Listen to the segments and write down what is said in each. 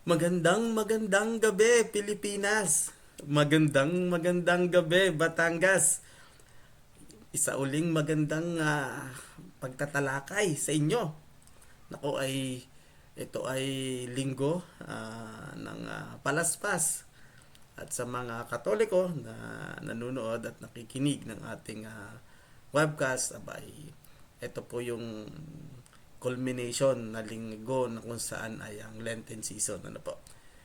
Magandang gabi, Pilipinas. Magandang gabi, Batangas. Isa uling magandang pagtatalakay sa inyo. Nako ay ito ay linggo ng palaspas. At sa mga Katoliko na nanonood at nakikinig ng ating webcast, abay, ito po yung culmination na linggo na kung saan ay ang Lenten season. Ano po?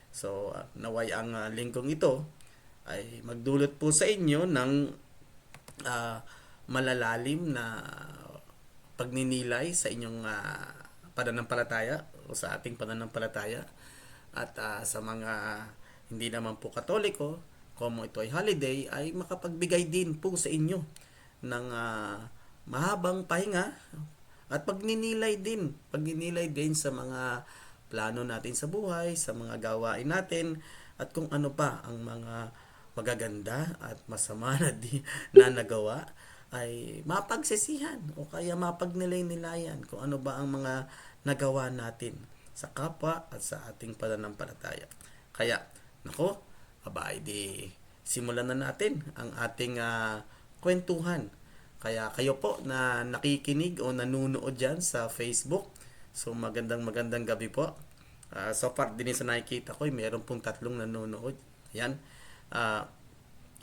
So, naway ang linggong ito ay magdulot po sa inyo ng ah, malalalim na pagninilay sa inyong pananampalataya o sa ating pananampalataya at sa mga hindi naman po Katoliko, kung ito ay holiday, ay makapagbigay din po sa inyo ng mahabang pahinga at pagninilay din sa mga plano natin sa buhay, sa mga gawain natin, at kung ano pa ang mga magaganda at masama na nagawa ay mapagsisihan o kaya mapagnilay-nilayan kung ano ba ang mga nagawa natin sa kapwa at sa ating pananampalataya. Kaya, nako, abay di simulan na natin ang ating kwentuhan. Kaya kayo po na nakikinig o nanunood dyan sa Facebook, so magandang gabi po. So far, din sa nakikita ko, meron pong tatlong nanonood. Yan. Uh,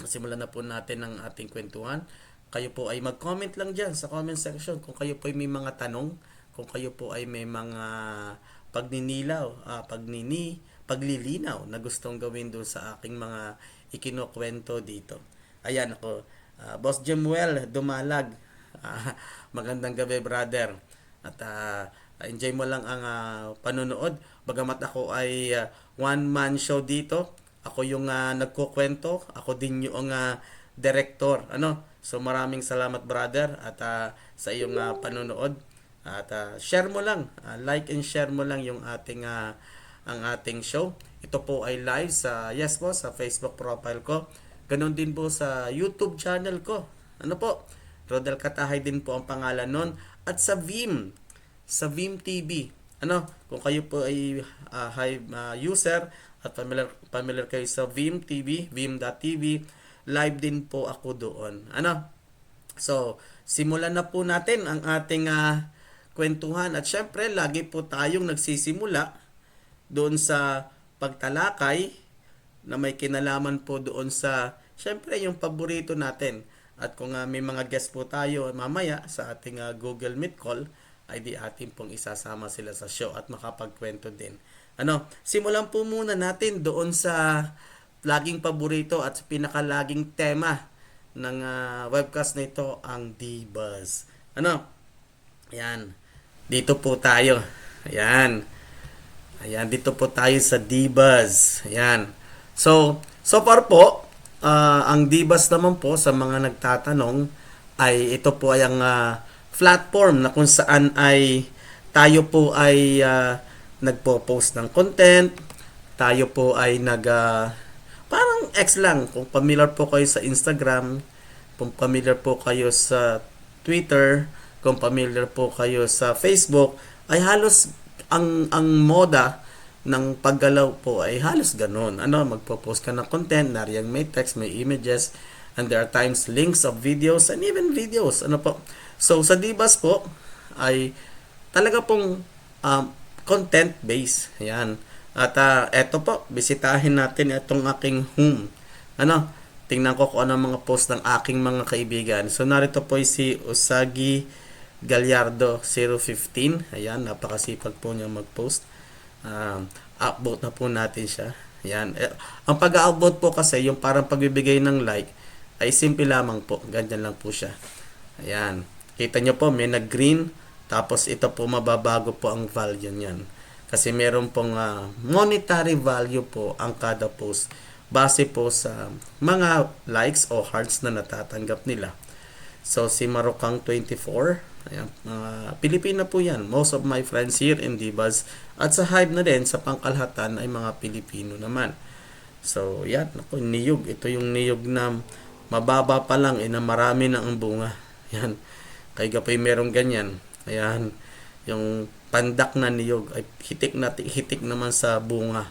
Simulan na po natin ang ating kwentuhan. Kayo po ay mag-comment lang dyan sa comment section kung kayo po ay may mga tanong, kung kayo po ay may mga paglilinaw na gustong gawin doon sa aking mga ikinukwento dito. Ayan ako, Boss Jemuel Dumalag. Magandang gabi, brother. At enjoy mo lang ang panonood. Bagamat ako ay one-man show dito, ako yung nagkukwento, ako din yung director. Ano? So maraming salamat, brother, at sa iyong panonood. At share mo lang, like and share mo lang yung ang ating show. Ito po ay live sa sa Facebook profile ko. Ganon din po sa YouTube channel ko. Ano po? Rodel Katahay din po ang pangalan nun. At sa Vim TV. Ano? Kung kayo po ay Hive user at familiar kayo sa Vim TV, vim.tv, live din po ako doon. Ano? So, simulan na po natin ang ating kwentuhan. At syempre, lagi po tayong nagsisimula doon sa pagtalakay na may kinalaman po doon sa, syempre, yung paborito natin. At kung may mga guest po tayo mamaya sa ating Google Meet call, ay di atin pong isasama sila sa show at makapagkwento din. Ano, simulan po muna natin doon sa laging paborito at pinakalaging tema ng webcast na ito, ang D-Buzz. Ano? Ayan. Dito po tayo. Ayan. Ayan, dito po tayo sa D-Buzz. Ayan. So far po, ang D-Buzz naman po sa mga nagtatanong ay ito po ay ang platform na kung saan ay tayo po ay nagpo-post ng content, tayo po ay parang X lang, kung familiar po kayo sa Instagram, kung familiar po kayo sa Twitter, kung familiar po kayo sa Facebook, ay halos ang moda ng paggalaw po ay halos ganun. Ano, magpo-post ka ng content, nariyang may text, may images, and there are times links of videos and even videos. Ano po? So, sa Divas po, ay talaga pong content-based. Ayan. At eto po, bisitahin natin itong aking home. Ano? Tingnan ko kung ano mga post ng aking mga kaibigan. So, narito po si Usagi Gallardo 015. Ayan, napakasipag po niya mag-post. Upvote na po natin siya. Ayan. Ang pag-upvote po kasi, yung parang pagbibigay ng like, ay simple lamang po. Ganyan lang po siya. Ayan. Kita nyo po, may nag-green. Tapos ito po, mababago po ang value niyan. Kasi meron pong monetary value po ang kada post. Base po sa mga likes o hearts na natatanggap nila. So, si Marokang 24. Ayan, Pilipina po yan. Most of my friends here in Divas. At sa Hive na din, sa pangkalahatan ay mga Pilipino naman. So, yan. Ako, niyog. Ito yung niyog na mababa pa lang, na marami na ang bunga. Yan. Kaya kapay merong ganyan. Ayan. Yung pandak na niyog ay hitik naman sa bunga.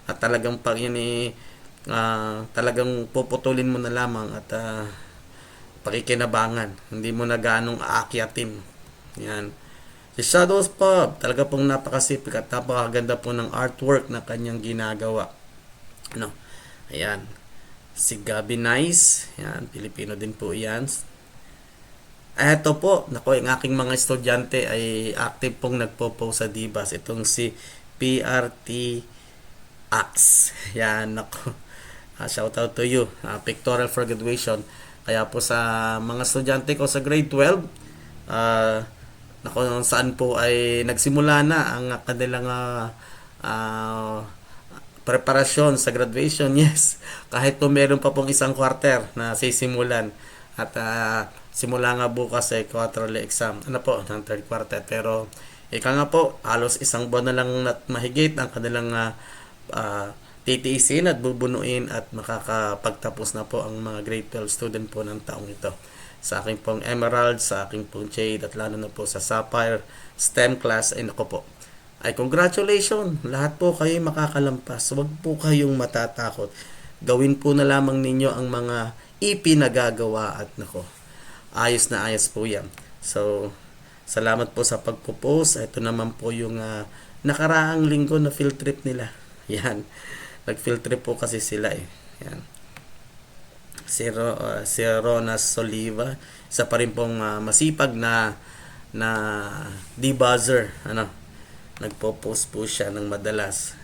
at talagang pag yan talagang puputulin mo na lamang at pakikinabangan, hindi mo na ganong aakyatin. Yan. Si Shadows Pub, talaga pong napakasipag at napakaganda po ng artwork na kanyang ginagawa. Ano? Ayan. Si Gabi Nice, yan, Pilipino din po yan. Eto po, nako, yung aking mga estudyante ay active pong nagpo-post sa Divas. Itong si PRT Ax. Yan, nako. Shout out to you. Pictorial for graduation. Kaya po sa mga estudyante ko sa grade 12, nako, saan po ay nagsimula na ang kanilang preparasyon sa graduation. Yes, kahit po meron pa pong isang quarter na sisimulan at simula nga bukas ay quarterly exam ng third quarter, pero ika nga po halos isang buwan na lang at mahigit ang kanilang titiisin at bubunuin at makakapagtapos na po ang mga grade 12 student po ng taong ito. Sa aking pong Emerald, sa aking pong Jade, at lalo na po sa Sapphire STEM class, ay nako po, ay congratulations, lahat po kayo makakalampas. Huwag po kayong matatakot. Gawin po na lamang ninyo ang mga ipinagagawa at nako, ayos na ayos po yan. So, salamat po sa pagpo-post. Ito naman po yung nakaraang linggo na field trip nila. Yan. Nag-field trip po kasi sila eh. Yan. Si Ronas Soliva, isa pa rin pong masipag na debuzzer. Nagpo-post po siya ng madalas.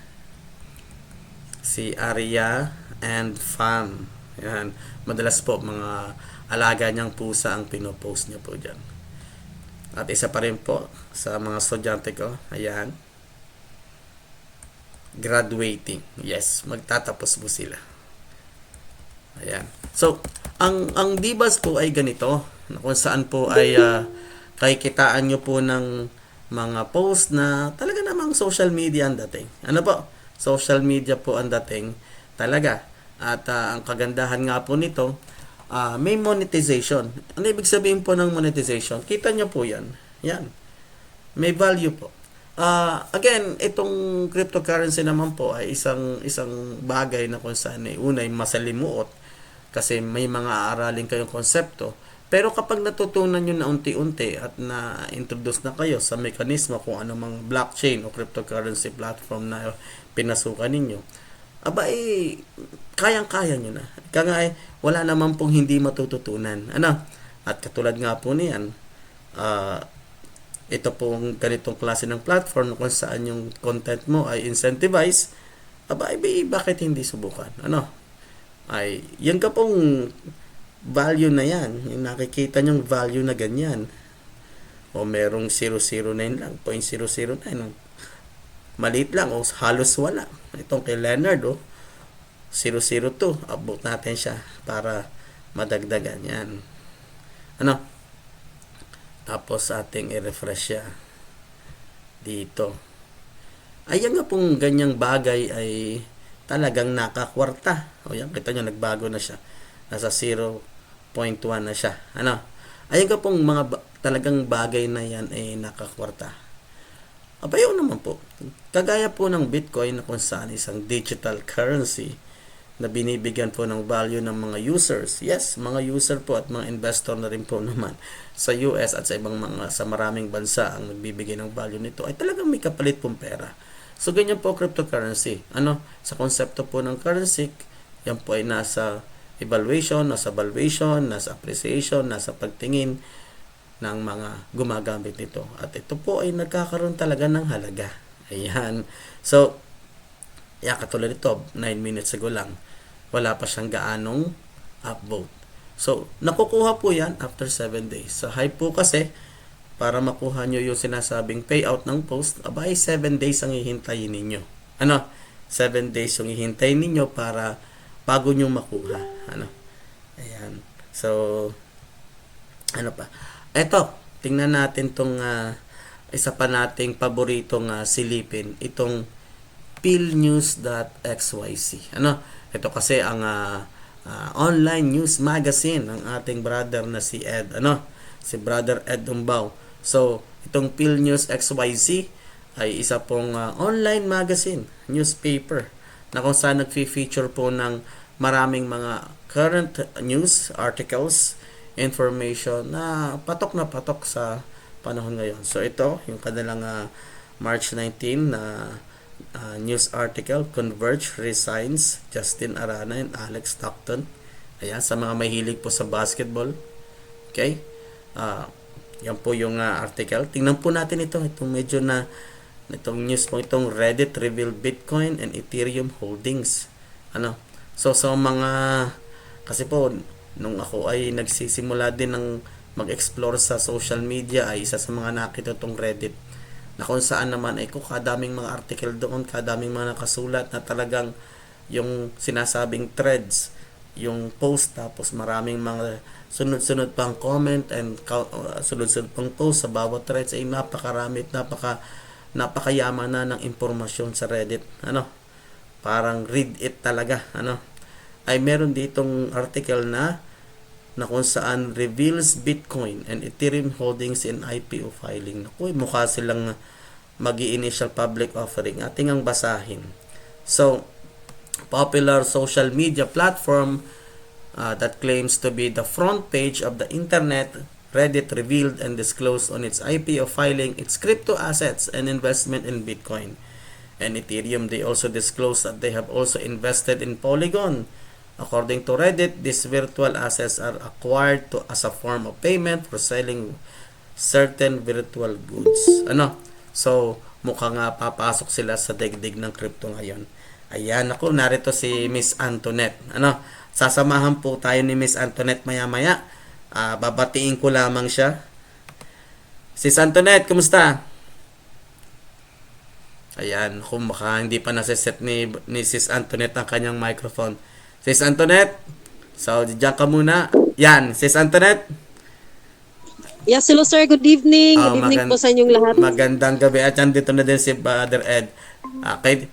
Si Arya and Fam. Yan. Madalas po mga alaga niyang pusa ang pinopost niya po dyan. At isa pa rin po sa mga estudyante ko. Ayan. Graduating. Yes, magtatapos po sila. Ayan. So, ang Divas po ay ganito, kung saan po ay kakikitaan nyo po ng mga post na talaga namang social media ang dating. Ano po? Social media po ang dating talaga. At ang kagandahan nga po nito, may monetization. Ano ibig sabihin po ng monetization? Kita nyo po yan. Yan. May value po. Again, itong cryptocurrency naman po ay isang bagay na kung saan unay masalimuot kasi may mga aaralin kayong konsepto. Pero kapag natutunan nyo na unti-unti at na-introduce na kayo sa mekanismo kung ano mang blockchain o cryptocurrency platform na pinasukan ninyo, kayang-kaya nyo na. Kaya wala naman pong hindi matututunan. At katulad nga po niyan, ito pong ganitong klase ng platform kung saan yung content mo ay incentivized, bakit hindi subukan? Yan ka pong value na yan. Yung nakikita nyong value na ganyan. O merong 009 lang, 0.009. Maliit lang, o halos wala. Itong kay Leonard, 002. Abot natin siya para madagdagan yan. Tapos ating i-refresh siya dito. Ayan nga pong ganyang bagay ay talagang nakakwarta. O yan, kita nyo, nagbago na siya. Nasa 0.1 na siya. Ayan nga pong mga talagang bagay na yan ay nakakwarta. Yun naman po. Kagaya po ng Bitcoin na kung saan isang digital currency na binibigyan po ng value ng mga users. Yes, mga user po at mga investor na rin po naman sa US at sa ibang sa maraming bansa ang nagbibigay ng value nito ay talagang may kapalit pong pera. So, ganyan po cryptocurrency. Sa konsepto po ng currency, yan po ay nasa evaluation, nasa valuation, nasa appreciation, nasa pagtingin ng mga gumagamit nito. At ito po ay nagkakaroon talaga ng halaga. Ayan. So, katulad ito, 9 minutes ago lang, wala pa siyang gaanong upvote. So, nakukuha po yan after 7 days. So, hype po kasi, para makuha nyo yung sinasabing payout ng post, 7 days ang hihintayin ninyo. 7 days yung hihintayin ninyo para bago nyo makuha. Ayan. So, pa? Eto, tingnan natin tong isa pa nating paboritong silipin, itong philnews.xyz. Ito kasi ang online news magazine ng ating brother na si Ed. Si Brother Ed Umbao. So, itong philnews.xyz ay isa pong online magazine, newspaper na kung saan nag-feature po ng maraming mga current news, articles, information na patok sa panahon ngayon. So ito, yung kanilang March 19 na news article, Converge resigns Justin Arana and Alex Stockton. Ayan, sa mga mahilig po sa basketball. Okay? Yan po yung article. Tingnan po natin ito. Itong medyo na itong news po, itong Reddit reveal Bitcoin and Ethereum holdings. So sa mga kasi po nung ako ay nagsisimula din ng mag-explore sa social media, ay isa sa mga nakita itong Reddit na kung saan naman ay kadaming mga article doon, kadaming mga nakasulat na talagang yung sinasabing threads, yung post, tapos maraming mga sunod-sunod pang comment and sunod-sunod pang post sa bawat threads, ay napakarami at napakayaman na ng impormasyon sa Reddit. Parang read it talaga. Ay meron ditong article na kung saan reveals Bitcoin and Ethereum holdings in IPO filing. Mukha silang magi-initial public offering. Ating ang basahin. So, popular social media platform that claims to be the front page of the internet, Reddit revealed and disclosed on its IPO filing its crypto assets and investment in Bitcoin and Ethereum. They also disclosed that they have also invested in Polygon. According to Reddit, these virtual assets are acquired as a form of payment for selling certain virtual goods. So, mukhang papasok sila sa daigdig ng crypto ngayon. Ayan, narito si Miss Antoinette. Sasamahan po tayo ni Miss Antoinette maya-maya. Babatiin ko lamang siya. Sis Antoinette, kumusta? Ayan, baka hindi pa nasa-set ni Sis Antoinette ang kanyang microphone. Sis Antoinette, so diyan ka muna. Yan, Sis Antoinette. Yes, hello sir. Good evening. Good evening po sa inyong lahat. Magandang gabi. At dito na din si Brother Ed. Okay,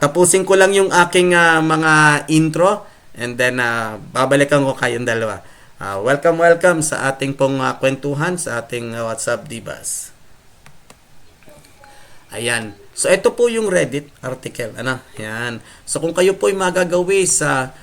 tapusin ko lang yung aking mga intro and then babalikan ko kayong dalawa. Welcome sa ating pong kwentuhan sa ating WhatsApp Divas. Ayan. So ito po yung Reddit article. Yan. So kung kayo po ay magagawi sa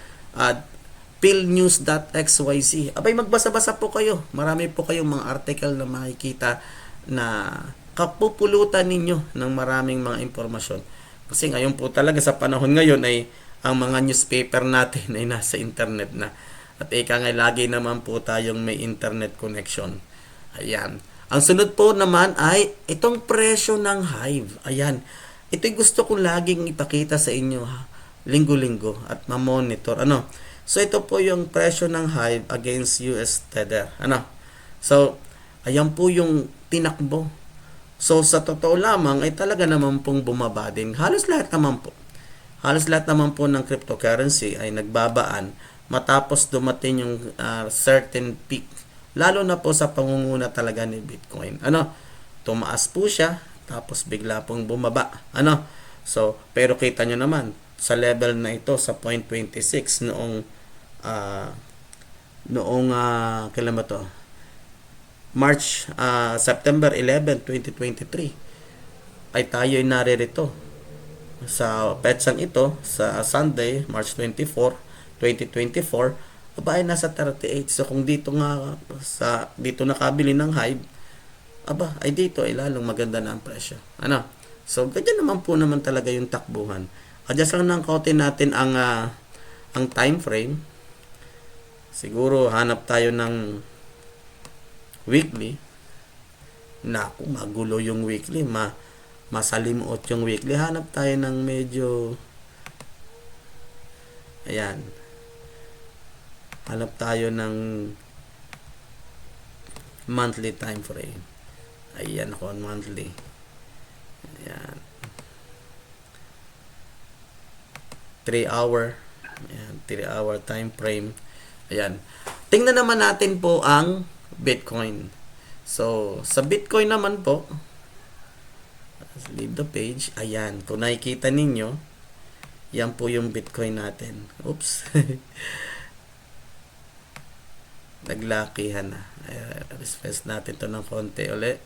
philnews.xyz, abay magbasa-basa po kayo. Marami po kayong mga article na makikita na kapupulutan ninyo ng maraming mga impormasyon. Kasi ngayon po talaga sa panahon ngayon ay ang mga newspaper natin ay nasa internet na. At nga lagi naman po tayong may internet connection. Ayan. Ang sunod po naman ay itong presyo ng Hive. Ayan. Ito'y gusto kong laging ipakita sa inyo linggo-linggo at ma-monitor. So ito po yung presyo ng Hive against US Tether. So ayan po yung tinakbo. So sa totoo lamang ay talaga naman pong bumaba din. Halos lahat naman po ng cryptocurrency ay nagbabaan matapos dumating yung certain peak. Lalo na po sa pangunguna talaga ni Bitcoin. Tumaas po siya, tapos bigla pong bumaba. So, pero kita nyo naman, sa level na ito, sa 0.26 kailan ba to? September 11, 2023, ay tayo'y naririto. Sa petsang ito, sa Sunday, March 24, 2024, ay nasa 38. So kung dito nakabili ng Hive, ay dito ay lalong maganda na ang presyo. So ganyan naman po naman talaga yung takbuhan. Adjust lang ng kaunti natin ang time frame. Siguro hanap tayo ng weekly. Magulo yung weekly, masalimuot yung weekly. Hanap tayo ng medyo hanap tayo ng monthly time frame. Ayan ako, monthly. Ayan. 3-hour. Ayan, 3-hour time frame. Ayan. Tingnan naman natin po ang Bitcoin. So, sa Bitcoin naman po, leave the page. Ayan, kung nakikita ninyo, yan po yung Bitcoin natin. Oops. Naglakihan na. Refresh natin to ng konti ulit.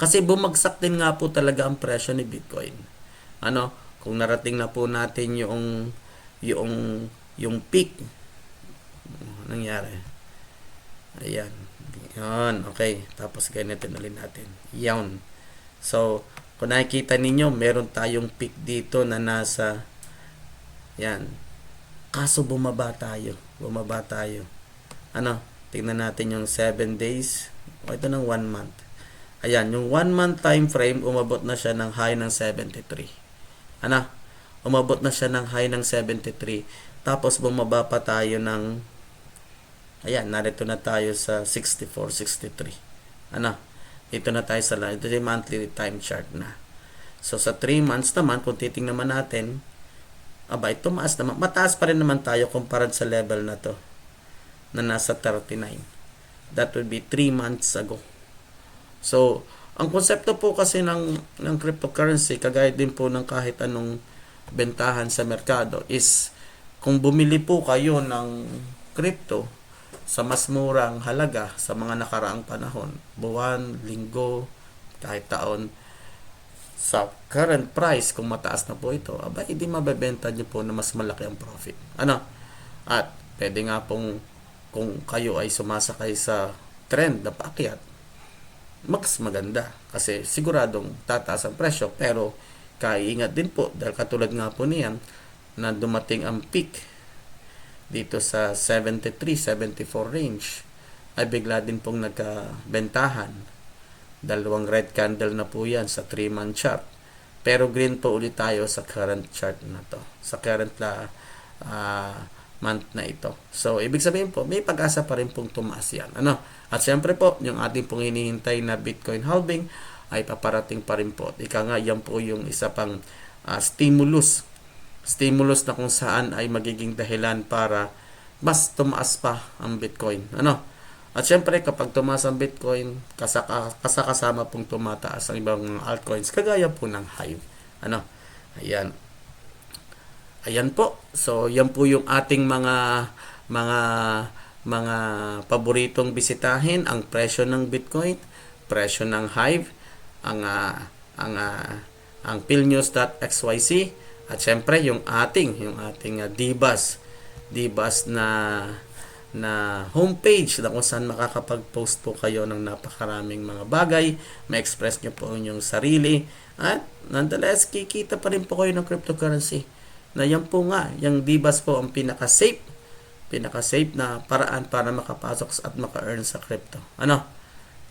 Kasi bumagsak din nga po talaga ang presyo ni Bitcoin. kung narating na po natin yung peak, nangyari. Ayan. Yan, okay. Tapos ganito ulit natin. Yan. So, kung nakikita ninyo, meron tayong peak dito na nasa, yan. Kaso bumaba tayo. Bumaba tayo. Ano? Tingnan natin yung 7 days. O, ito ng 1 month. Ayan, yung 1 month time frame, umabot na siya ng high ng 73. Ano? Umabot na siya ng high ng 73. Tapos bumaba pa tayo ng, ayan, narito na tayo sa 64, 63. Ano? Ito na tayo sa line. Ito yung monthly time chart na. So, sa 3 months naman, kung titingnan naman natin, abay, tumaas naman. Mataas pa rin naman tayo kumpara sa level na to na nasa 39. That would be 3 months ago. So, ang konsepto po kasi ng cryptocurrency, kagaya din po ng kahit anong bentahan sa merkado, is kung bumili po kayo ng crypto sa mas murang halaga sa mga nakaraang panahon, buwan, linggo, kahit taon, sa current price, kung mataas na po ito, aba, hindi mabebenta nyo po na mas malaki ang profit. Ano? At pwede nga pong kung kayo ay sumasakay sa trend na paakyat, mas maganda kasi siguradong tataas ang presyo, pero kaiingat din po dahil katulad nga po niyan na dumating ang peak dito sa 73, 74 range, ay bigla din pong nagkabentahan. Dalawang red candle na po yan sa 3-month chart. Pero green po ulit tayo sa current chart na to. Sa current month na ito. So, ibig sabihin po, may pag-asa pa rin pong tumaas yan. Ano? At syempre po, yung ating pong hinihintay na Bitcoin halving ay paparating pa rin po. Ika nga, yan po yung isa pang stimulus na kung saan ay magiging dahilan para mas tumaas pa ang Bitcoin. Ano? At syempre, kapag tumaas ang Bitcoin, kasama pong tumataas ang ibang altcoins, kagaya po ng Hive. Ano? Ayan. Ayan po. So, yan po yung ating mga paboritong bisitahin, ang presyo ng Bitcoin, presyo ng Hive, ang philnews.xyz, at syempre yung ating DBAS na homepage na kung saan makakapag-post po kayo ng napakaraming mga bagay, ma-express nyo po inyong sarili, at nonetheless, kikita pa rin po kayo ng cryptocurrency. Na yan po nga, yung DBAS po ang pinaka-safe na paraan para makapasok at maka-earn sa crypto. Ano?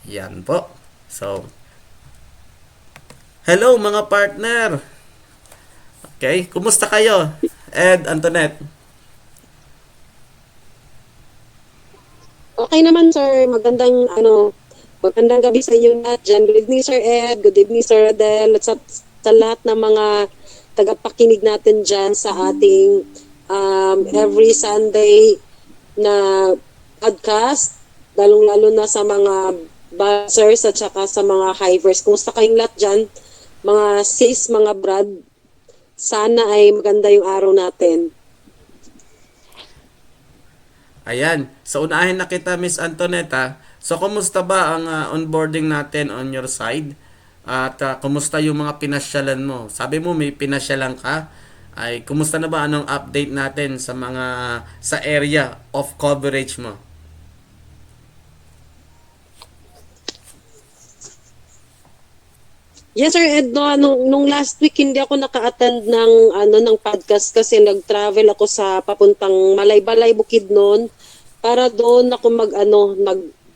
Yan po. So, hello mga partner! Okay, kumusta kayo? Ed, Antoinette? Okay naman, sir. Magandang gabi sa inyo lahat dyan. Good evening, Sir Ed. Good evening, Sir Adel. At sa lahat ng mga tagapakinig natin dyan sa ating every Sunday na podcast, lalong-lalo na sa mga buzzers at saka sa mga hivers. Kumusta kayong lahat dyan? Mga sis, mga brad, sana ay maganda yung araw natin. Ayan. So, unahin na kita, Miss Antonetta. So, kumusta ba ang onboarding natin on your side? At kumusta yung mga pinasyalan mo? Sabi mo may pinasyalan ka. Ay, kumusta na ba anong update natin sa area of coverage mo? Yes, Sir Ed, nung last week hindi ako naka-attend ng podcast kasi nag-travel ako sa papuntang Malaybalay, Bukidnon para doon ako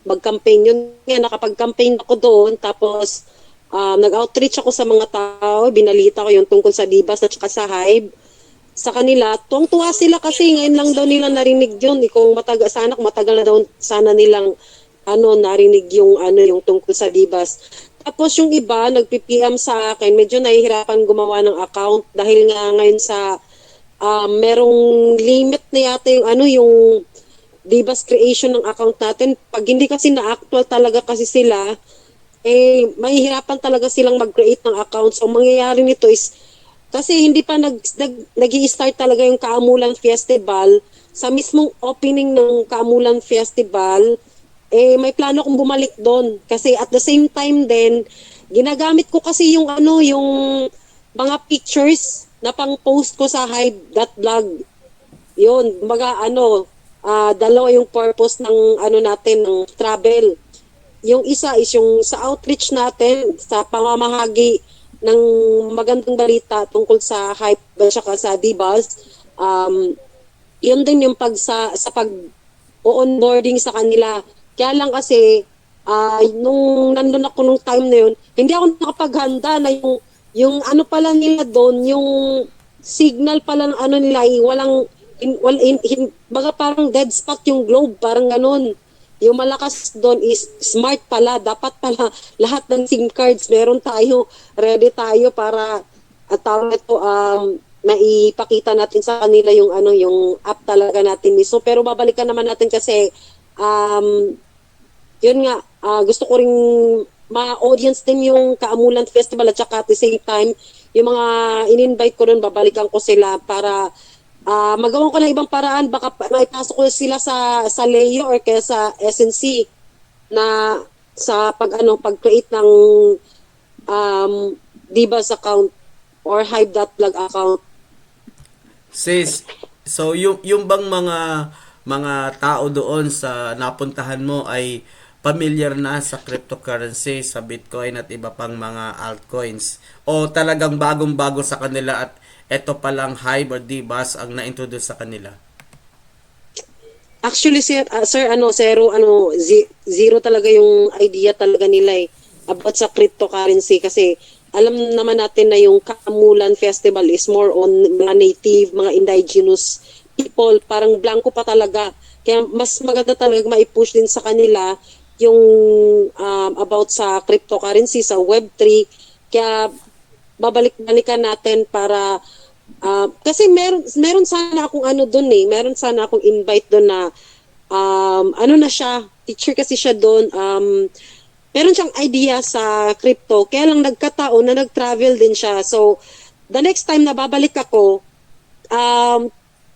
mag-campaign. Yun nga, nakapag-campaign ako doon, tapos nag-outreach ako sa mga tao, binalita ko yung tungkol sa DBAS at saka sa Hive. Sa kanila, tuwang-tuwa sila kasi ngayon lang daw nila narinig yun. Kung matagal na daw sana nilang narinig yung tungkol sa DBAS. Tapos yung iba, nag-PPM sa akin, medyo nahihirapan gumawa ng account dahil nga ngayon sa merong limit na yata yung DBAS creation ng account natin. Pag hindi kasi na-actual talaga kasi sila, mahihirapan talaga silang mag-create ng account. So, mangyayari nito is, kasi hindi pa nag-i-start talaga yung Kaamulan Festival, sa mismong opening ng Kaamulan Festival, may plano akong bumalik doon. Kasi at the same time din, ginagamit ko kasi yung mga pictures na pang-post ko sa hive.blog. Yun, mga dalawa yung purpose ng natin, ng travel. Yung isa is yung sa outreach natin, sa pamamahagi ng magandang balita tungkol sa hype at saka sa Divas. Yun din yung sa pag onboarding sa kanila. Kaya lang kasi nung nandun ako nung time na yun, hindi ako nakapaghanda na yung ano pala nila doon, yung signal pala ng nila, walang baga parang dead spot yung globe, parang ganun. Yung malakas doon is smart pala. Dapat pala lahat ng SIM cards meron tayo, ready tayo para at tawag ito, maipakita natin sa kanila yung yung app talaga natin mismo. Pero babalikan naman natin kasi yun nga, gusto ko ring ma-audience din yung Kaamulan Festival at saka at the same time, yung mga in-invite ko doon, babalikan ko sila para magawan ko ng ibang paraan, baka maipasok ko sila sa Leo or kaya sa SNC na sa pag-create ng Divas account or Hive.blog account. Sis, so yung bang mga tao doon sa napuntahan mo ay familiar na sa cryptocurrency, sa Bitcoin at iba pang mga altcoins? O talagang bagong-bago sa kanila at eto palang Hive or Divas ang na-introduce sa kanila? Actually, sir, zero talaga yung idea talaga nila about sa cryptocurrency kasi alam naman natin na yung Kaamulan Festival is more on mga native, mga indigenous people, parang blanco pa talaga. Kaya mas maganda talaga mai-push din sa kanila yung about sa cryptocurrency, sa Web3. Kaya babalik-balikan natin para kasi meron sana akong meron sana akong invite doon na na siya, teacher kasi siya doon, meron siyang idea sa crypto, kaya lang nagkataon na nag-travel din siya. So the next time na babalik ako,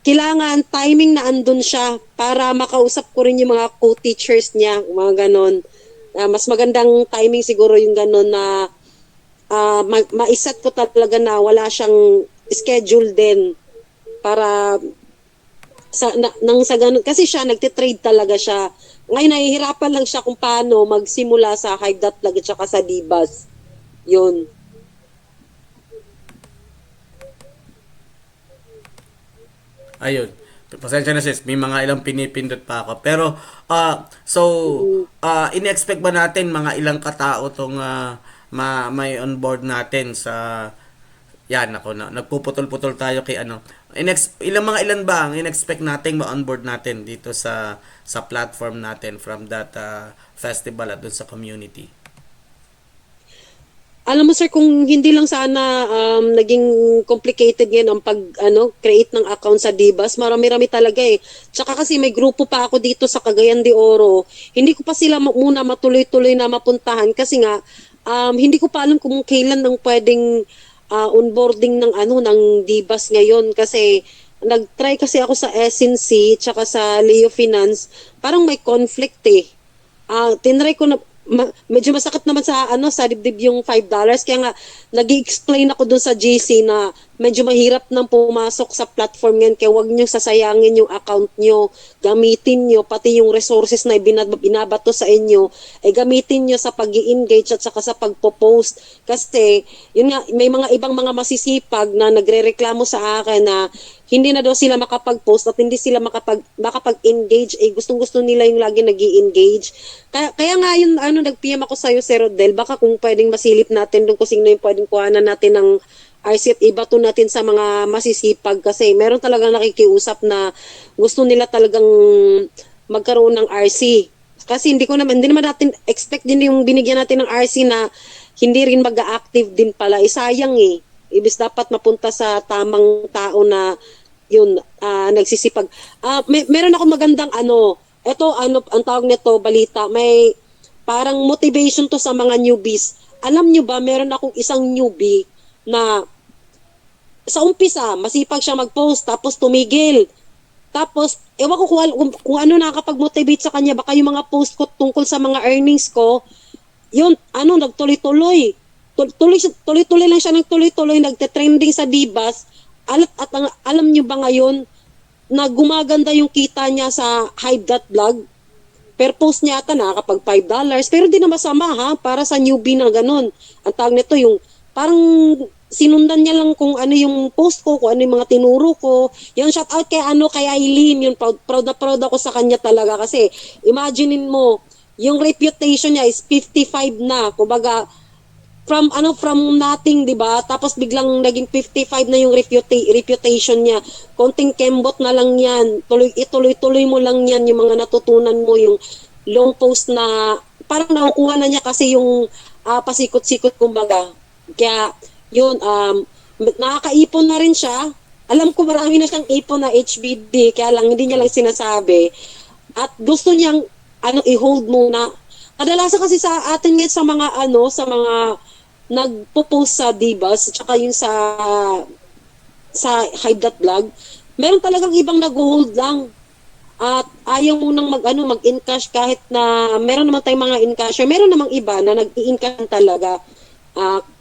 kailangan timing na andun siya para makausap ko rin yung mga co-teachers niya, mga ganon. Mas magandang timing siguro yung ganon na ma-set ko talaga na wala siyang schedule din para sa ganun. Kasi siya, nagtitrade talaga siya. Ngayon, nahihirapan lang siya kung paano magsimula sa Hive.blog at saka sa Divas. Yun. Ayun. Pasensya na sis, may mga ilang pinipindot pa ako. Pero, in-expect ba natin mga ilang katao tong may on board natin sa yan ako na nagpuputol-putol tayo kay ilan ba ang in-expect nating ma-onboard natin dito sa platform natin from that festival at dun sa community? Alam mo sir, kung hindi lang sana naging complicated ngayon ang create ng account sa Divas, marami-rami talaga Tsaka kasi may grupo pa ako dito sa Cagayan de Oro. Hindi ko pa sila muna matuloy-tuloy na mapuntahan kasi nga hindi ko pa alam kung kailan nang pwedeng onboarding ng Divas ngayon kasi nag-try kasi ako sa SNC tsaka sa Leo Finance, parang may conflict tinry ko na medyo masakit naman sa dibdib yung $5 kaya nga nag-explain ako dun sa GC na medyo mahirap nang pumasok sa platform ngayon kaya huwag niyo sasayangin yung account niyo, gamitin niyo pati yung resources na binabato sa inyo gamitin niyo sa pag-i-engage at saka sa pagpo-post kasi yun nga may mga ibang mga masisipag na nagrereklamo sa akin na hindi na daw sila makapag-post at hindi sila makapag-engage gustong-gusto nila yung lagi nag-i-engage kaya nga yun nag-PM ako sa iyo Sir Rodel, baka kung pwedeng masilip natin doon kung sino yung pwedeng kuhanan natin ng RC at ibato natin sa mga masisipag kasi meron talagang nakikiusap na gusto nila talagang magkaroon ng RC. Kasi hindi naman natin expect din yung binigyan natin ng RC na hindi rin mag-active din pala. Sayang Ibis dapat mapunta sa tamang tao na yun, nagsisipag. Meron ako magandang ito, ang tawag nito, balita, may parang motivation to sa mga newbies. Alam nyo ba, meron akong isang newbie na sa umpisa, masipag siya mag-post, tapos tumigil. Tapos, ewan ko kung ano nakakapag-motivate sa kanya, baka yung mga post ko tungkol sa mga earnings ko, yun, nagtuloy-tuloy. Tuloy-tuloy lang siya nagtuloy-tuloy, nagte-trending sa Divas, alam niyo ba ngayon na gumaganda yung kita niya sa Hive.vlog? Per post niya ata nakakapag $5. Pero di na masama ha, para sa newbie na ganun. Ang tawag nito yung parang sinundan niya lang kung ano yung post ko, kung ano yung mga tinuro ko. Yung shout out kay Eileen, yun proud na proud ako sa kanya talaga kasi imaginein mo, yung reputation niya is 55 na. Kumbaga from nothing, 'di ba? Tapos biglang naging 55 na yung reputation niya. Konting kembot na lang 'yan. Ituloy-tuloy mo lang 'yan yung mga natutunan mo, yung long post na parang nakukuha na niya kasi yung pasikot-sikot kumbaga. Kaya yun nakakaipon na rin siya. Alam ko marami na siyang ipon na HBD, kaya lang hindi niya lang sinasabi. At gusto niyang i-hold muna. Kadalasan kasi sa atin ngayon sa mga nagpo-post sa Divas at saka yung sa Hive.vlog, meron talagang ibang nag-hold lang at ayaw munang mag-encash kahit na meron naman tayong mga encasher. Meron namang iba na nag-i-encash talaga.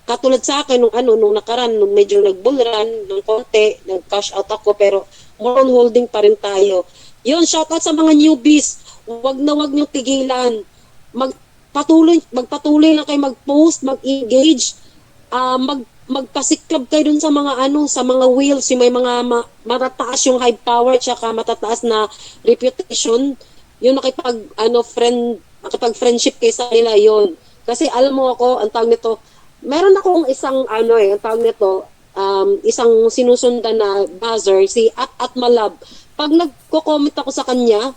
Katulad sa akin nung nakaraan, nung medyo nag-bullrun ng konti, nag-cash out ako pero more on holding pa rin tayo. Yun, shout out sa mga newbies. Wag niyo tigilan. Magpatuloy lang kayo mag-post, mag-engage, magpasiklab kayo dun sa mga sa mga wheels, yung may mga matataas yung high power tsaka matataas na reputation, yung nakipag-friendship kayo sa nila yon. Kasi alam mo ako, ang tawag nito, meron akong isang ang tawag nito, isang sinusundan na buzzer, si Malab. Pag nagko-comment ako sa kanya,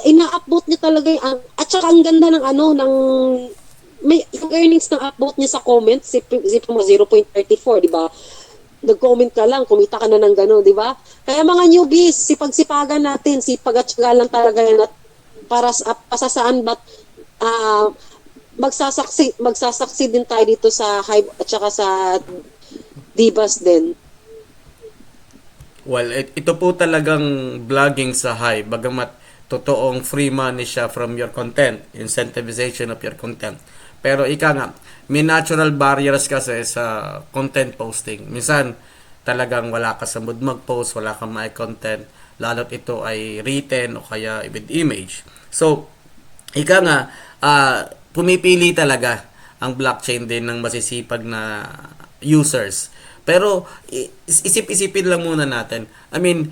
ina-upvote niya talaga yung, at saka ang ganda ng yung earnings ng upvote niya sa comment, zip mo 0.34, di ba? Nag-comment ka lang, kumita ka na ng gano'n, di ba? Kaya mga newbies, sipag-sipagan natin, sipag at saka lang talaga yan at para pasasaan ba't magsasaksi din tayo dito sa Hive at saka sa Divas din. Well, ito po talagang vlogging sa Hive, bagamat totoong free money siya from your content, incentivization of your content. Pero nga, may natural barriers kasi sa content posting. Minsan, talagang wala ka sa mood mag-post, wala kang may content, lalo't ito ay written o kaya with image. So, nga, pumipili talaga ang blockchain din ng masisipag na users. Pero, isip-isipin lang muna natin. I mean,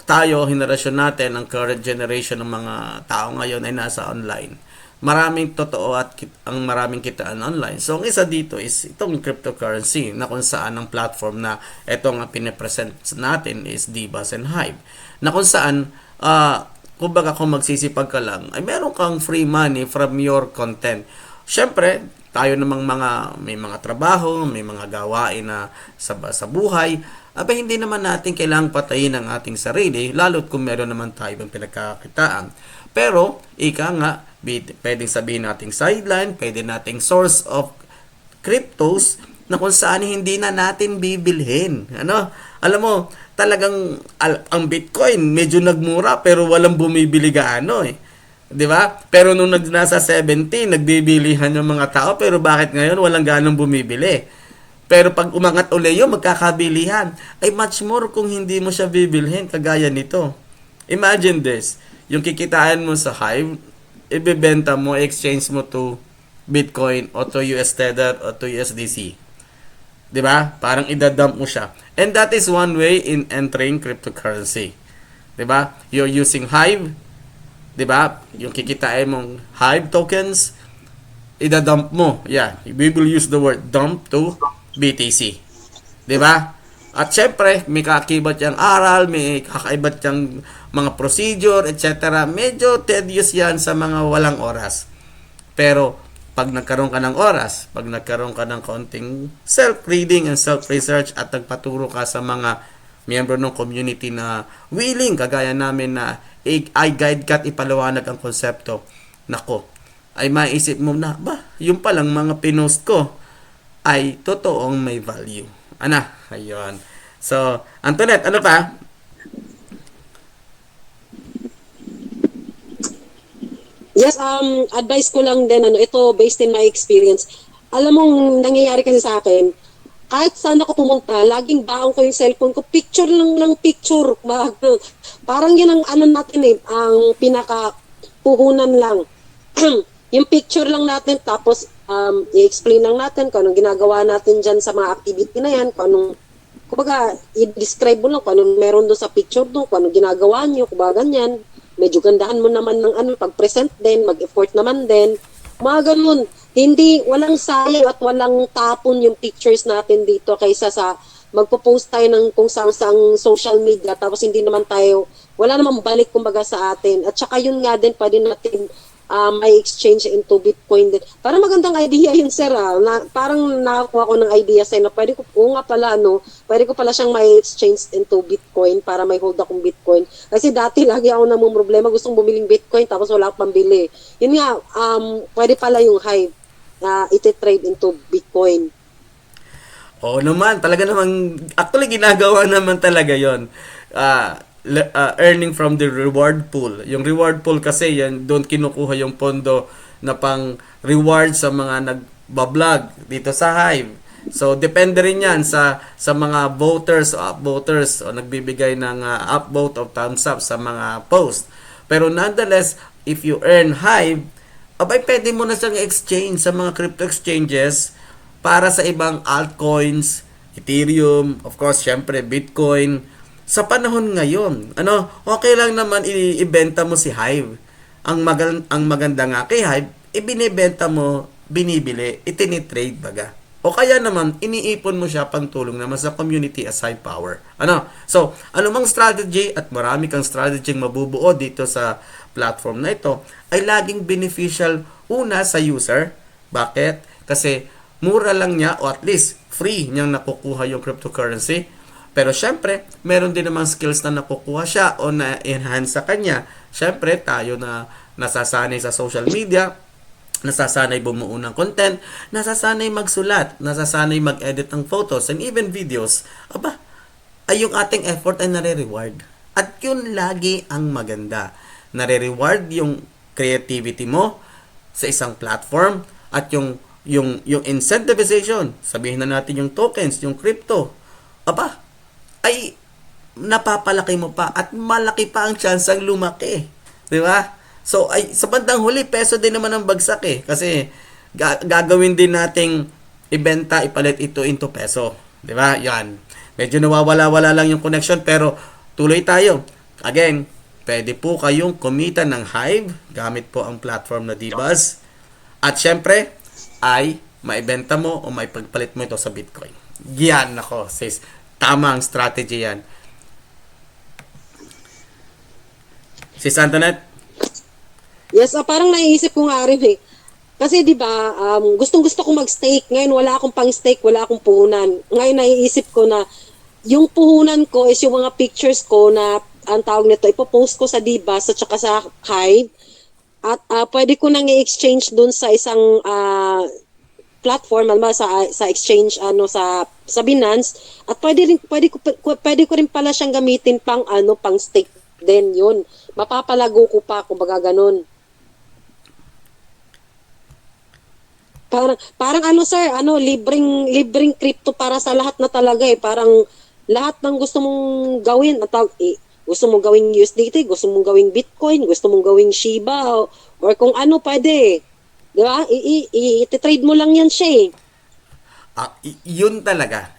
tayo, henerasyon natin, ang current generation ng mga tao ngayon ay nasa online. Maraming totoo at ang maraming kitaan online. So, ang isa dito is itong cryptocurrency na kung saan ang platform na ito nga pinipresent natin is Divas and Hive. Na kung saan, kumbaga kung magsisipag ka lang, ay meron kang free money from your content. Siyempre, tayo namang may mga trabaho, may mga gawain na sa buhay, hindi naman natin kailangang patayin ang ating sarili, lalo't kung meron naman tayo ng pinagkakakitaan. Pero, nga, pwedeng sabihin nating sideline, pwede nating source of cryptos na kung saan hindi na natin bibilhin. Alam mo, talagang ang Bitcoin medyo nagmura pero walang bumibili gaano eh. 'Di ba? Pero nung nasa 70, nagbibilihan yung mga tao, pero bakit ngayon walang ganong bumibili? Pero pag umangat uli yun, magkakabilihan. Ay much more kung hindi mo siya bibilhin, kagaya nito. Imagine this, yung kikitain mo sa Hive, ibebenta mo, exchange mo to Bitcoin o to US Tether o to USDC. 'Di ba? Parang idadump mo siya. And that is one way in entering cryptocurrency. 'Di ba? You're using Hive, 'di ba? Yung kikitain mong Hive tokens, idadump mo. Yeah, we will use the word dump to BTC. 'Di ba? At syempre, may kakakibat yung aral, may kakaibat yung mga procedure, etc. Medyo tedious yan sa mga walang oras. Pero, pag nagkaroon ka ng oras, pag nagkaroon ka ng konting self-reading and self-research at nagpaturo ka sa mga miyembro ng community na willing, kagaya namin na i-guide ka at ipaliwanag ang konsepto, nako, ay maisip mo na, yung palang mga pinost ko ay totoong may value. Ayun. So, Antoinette, ano pa? Yes, advice ko lang din, ito based in my experience. Alam mo, nangyayari kasi sa akin, kahit saan ako pumunta, laging baon ko yung cellphone ko, picture lang ng picture. Parang yun ang ano natin eh, ang pinaka puhunan lang. Yung picture lang natin, tapos i-explain lang natin kung anong ginagawa natin dyan sa mga activity na yan, kung anong, kumbaga, i-describe mo lang kung anong meron doon sa picture doon, kung anong ginagawa nyo, kumbaga ganyan. Medyo gandahan mo naman ng ano, pag-present din, mag-effort naman din. Mga ganun. Hindi, walang sayang at walang tapon yung pictures natin dito kaysa sa magpo-post tayo ng kung saan social media tapos hindi naman tayo, wala namang balik kumbaga sa atin. At saka yun nga din, pwede natin may exchange into Bitcoin din. Parang magandang idea yun, sir. Parang nakakuha ko ng idea sa'yo na pwede ko, oo nga pala, no, pwede ko pala siyang may exchange into Bitcoin para may hold akong Bitcoin. Kasi dati lagi ako namang problema, gustong bumiling Bitcoin tapos wala akong pambili. Yun nga, pwede pala yung Hive iti-trade into Bitcoin. Oo naman, talaga namang, actually ginagawa naman talaga yon. Earning from the reward pool. Yung reward pool kasi yan, doon kinukuha yung pondo na pang reward sa mga nagbablog dito sa Hive. So, depende rin yan sa mga voters o upvoters o nagbibigay ng upvote o thumbs up sa mga post. Pero nonetheless, if you earn Hive, abay, pwede mo na siyang exchange sa mga crypto exchanges para sa ibang altcoins, Ethereum, of course, syempre, Bitcoin. Sa panahon ngayon, okay lang naman ibenta mo si Hive. Ang maganda nga kay Hive, ibinebenta mo, binibili, itinitrade baga. O kaya naman, iniipon mo siya pang tulong naman sa community as Hive Power. So, anumang strategy at marami kang strategy mabubuo dito sa platform na ito ay laging beneficial una sa user. Bakit? Kasi mura lang niya o at least free niyang nakukuha yung cryptocurrency. Pero syempre, meron din namang skills na nakukuha siya o na-enhance sa kanya. Syempre, tayo na nasasanay sa social media, nasasanay bumuo ng content, nasasanay magsulat, nasasanay mag-edit ng photos and even videos, ay yung ating effort ay nare-reward. At yun lagi ang maganda. Nare-reward yung creativity mo sa isang platform at yung incentivization, sabihin na natin yung tokens, yung crypto, ay napapalaki mo pa at malaki pa ang chance ang lumaki. Di ba? So, ay, sa bandang huli, peso din naman ang bagsak eh. Kasi, gagawin din nating ibenta, ipalit ito into peso. Di ba? Yan. Medyo nawawala-wala lang yung connection, pero tuloy tayo. Again, pwede po kayong kumita ng Hive gamit po ang platform na Dbuzz. At syempre, ay maibenta mo o maipagpalit mo ito sa Bitcoin. Yan ako, sis. Tama ang strategy yan. Sis Antoinette? Yes, parang naiisip ko nga rin eh. Kasi 'di ba, gustong-gusto ko mag-stake. Ngayon wala akong pang-stake, wala akong puhunan. Ngayon naiisip ko na yung puhunan ko is yung mga pictures ko na ang tawag nito, ipo-post ko sa Dbuzz at saka sa Hive. At pwede ko nang i-exchange dun sa isang platform sa exchange sa Binance at pwede ko rin pala siyang gamitin pang stake din yun. Mapapalago ko pa kumbaga ganun. Parang sir, libreng crypto para sa lahat na talaga eh. Parang lahat ng gusto mong gawin gusto mong gawing USDT, gusto mong gawing Bitcoin, gusto mong gawing Shiba or kung ano pwede. 'Di ba? I-trade mo lang yan siya eh. Yun talaga.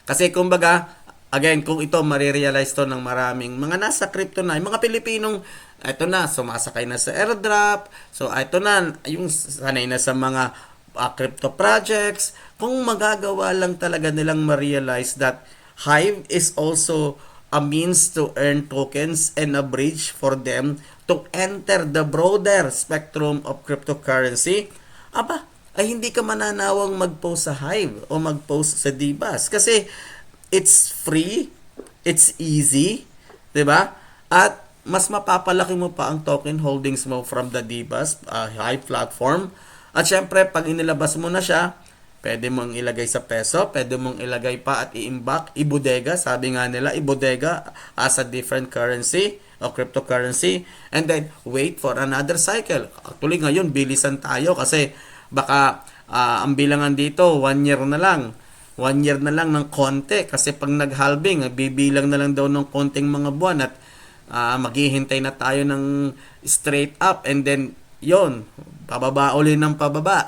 Kasi kumbaga, again, kung ito marirealize to ng maraming mga nasa crypto na, yung mga Pilipinong, ito na, sumasakay na sa airdrop, so ito na, yung sanay na sa mga crypto projects, kung magagawa lang talaga nilang ma-realize that Hive is also a means to earn tokens and a bridge for them to enter the broader spectrum of cryptocurrency, ay hindi ka mananawang mag-post sa Hive o mag-post sa Dbuzz. Kasi it's free, it's easy, 'di ba? At mas mapapalaki mo pa ang token holdings mo from the Dbuzz Hive platform. At syempre, pag inilabas mo na siya, pwede mong ilagay sa peso, pwede mong ilagay pa at i-imbak, ibodega, sabi nga nila, ibodega as a different currency o cryptocurrency, and then wait for another cycle. Actually ngayon, bilisan tayo kasi baka ang bilangan dito, 1 year na lang. 1 year na lang ng konti kasi pag nag-halving, bibilang na lang daw ng konting mga buwan at maghihintay na tayo ng straight up and then yon pababa uli ng pababa.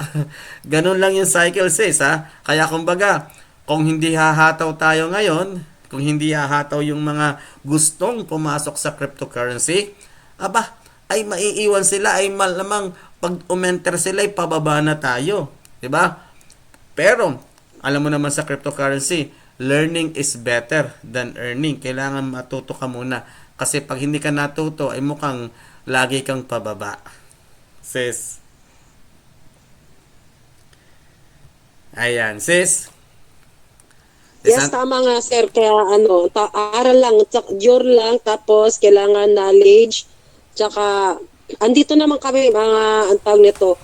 Ganun lang yung cycle sis ha. Kaya kumbaga, kung hindi hahataw tayo ngayon, kung hindi hahataw yung mga gustong pumasok sa cryptocurrency, aba, ay maiiwan sila, ay malamang pag umenter sila ay pababa na tayo. 'Di ba? Pero, alam mo naman sa cryptocurrency, learning is better than earning. Kailangan matuto ka muna. Kasi pag hindi ka natuto, ay mukhang lagi kang pababa. Sis. Ayan, sis. Yes, tama nga sir. Kaya aral lang, jur lang, tapos kailangan knowledge. Tsaka, andito naman kami mga, ang tawag nito,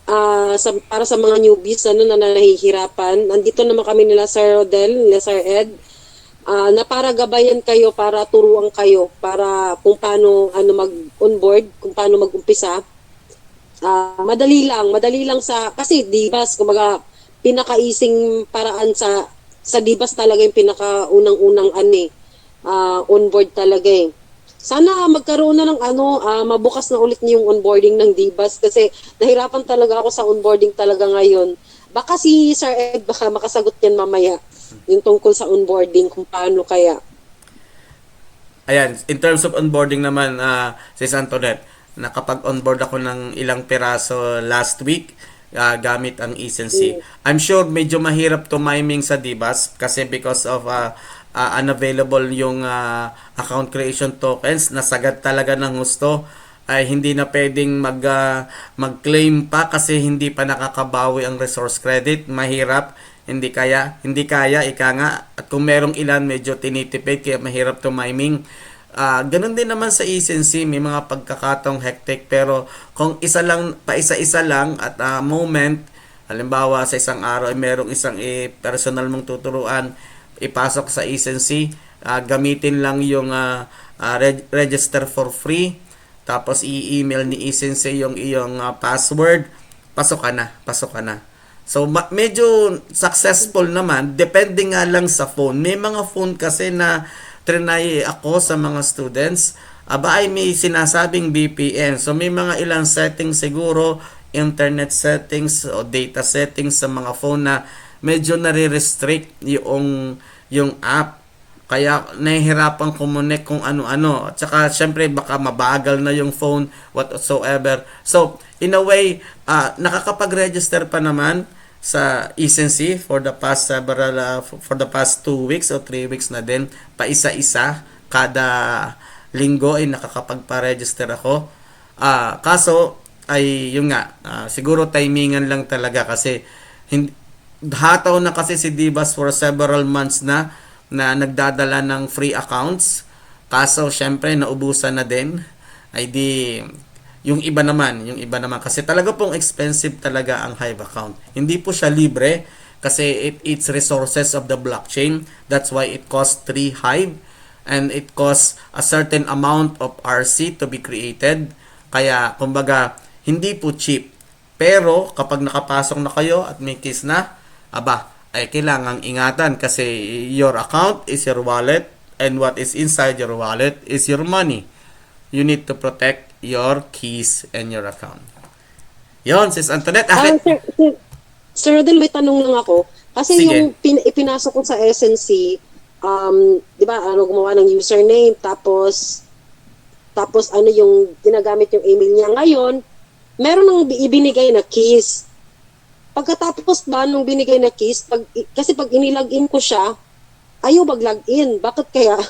para sa mga newbies na nahihirapan. Andito naman kami nila Sir Rodel, nila Sir Ed, na para gabayan kayo, para turuan kayo, para kung paano mag-onboard, kung paano mag-umpisa. Madali lang kasi Dibas, kumbaga, pinaka-easing paraan sa Dibas talaga yung pinaka-unang-unang onboard talaga eh. Sana magkaroon na ng mabukas na ulit yung onboarding ng Dibas kasi nahirapan talaga ako sa onboarding talaga ngayon. Baka si Sir Ed baka makasagot yan mamaya yung tungkol sa onboarding kung paano kaya. Ayan, in terms of onboarding naman, sis Antoinette, nakapag-onboard ako ng ilang piraso last week gamit ang Ecency. I'm sure medyo mahirap tumiming sa Dibas kasi because of unavailable yung account creation tokens, nasagad talaga ng gusto, ay hindi na pwedeng mag-claim pa kasi hindi pa nakakabawi ang resource credit. Mahirap, hindi kaya ika nga, at kung merong ilan medyo tinitipid kaya mahirap tumiming. Ganun din naman sa Ecency, may mga pagkakataong hectic, pero kung paisa-isa lang at moment, halimbawa sa isang araw ay merong isang personal mong tuturuan, ipasok sa Ecency, gamitin lang yung register for free, tapos i-email ni Ecency yung iyong password, pasok ka na. So medyo successful naman, depende nga lang sa phone. May mga phone kasi na trinay ako sa mga students, ay may sinasabing VPN. So may mga ilang settings siguro, internet settings o data settings sa mga phone na medyo nare-restrict yung app. Kaya nahihirapan connect kung ano-ano. At saka syempre baka mabagal na yung phone whatsoever. So in a way, nakakapag-register pa naman sa Ecency for the past 2 weeks o 3 weeks na din, paisa-isa kada linggo ay nakakapagpa-register ako. Kaso ay yung nga, siguro timingan lang talaga kasi hataw na kasi si Dibas for several months na nagdadala ng free accounts. Kaso syempre naubusan na din. Ay di yung iba naman kasi talaga pong expensive talaga ang Hive account. Hindi po siya libre kasi it's resources of the blockchain. That's why it costs 3 Hive and it costs a certain amount of RC to be created. Kaya kumbaga hindi po cheap. Pero kapag nakapasok na kayo at may case na, ay kailangang ingatan kasi your account is your wallet and what is inside your wallet is your money. You need to protect your keys and your account. Yon, sis Antoinette. Sir Rodel, may tanong lang ako. Kasi Sige. yung ipinasok ko sa SNC, di ba, gumawa ng username, tapos yung ginagamit yung email niya. Ngayon, meron nang ibinigay na keys. Pagkatapos ba nung binigay na keys, kasi pag inilagin ko siya, ayaw mag-login. Bakit kaya?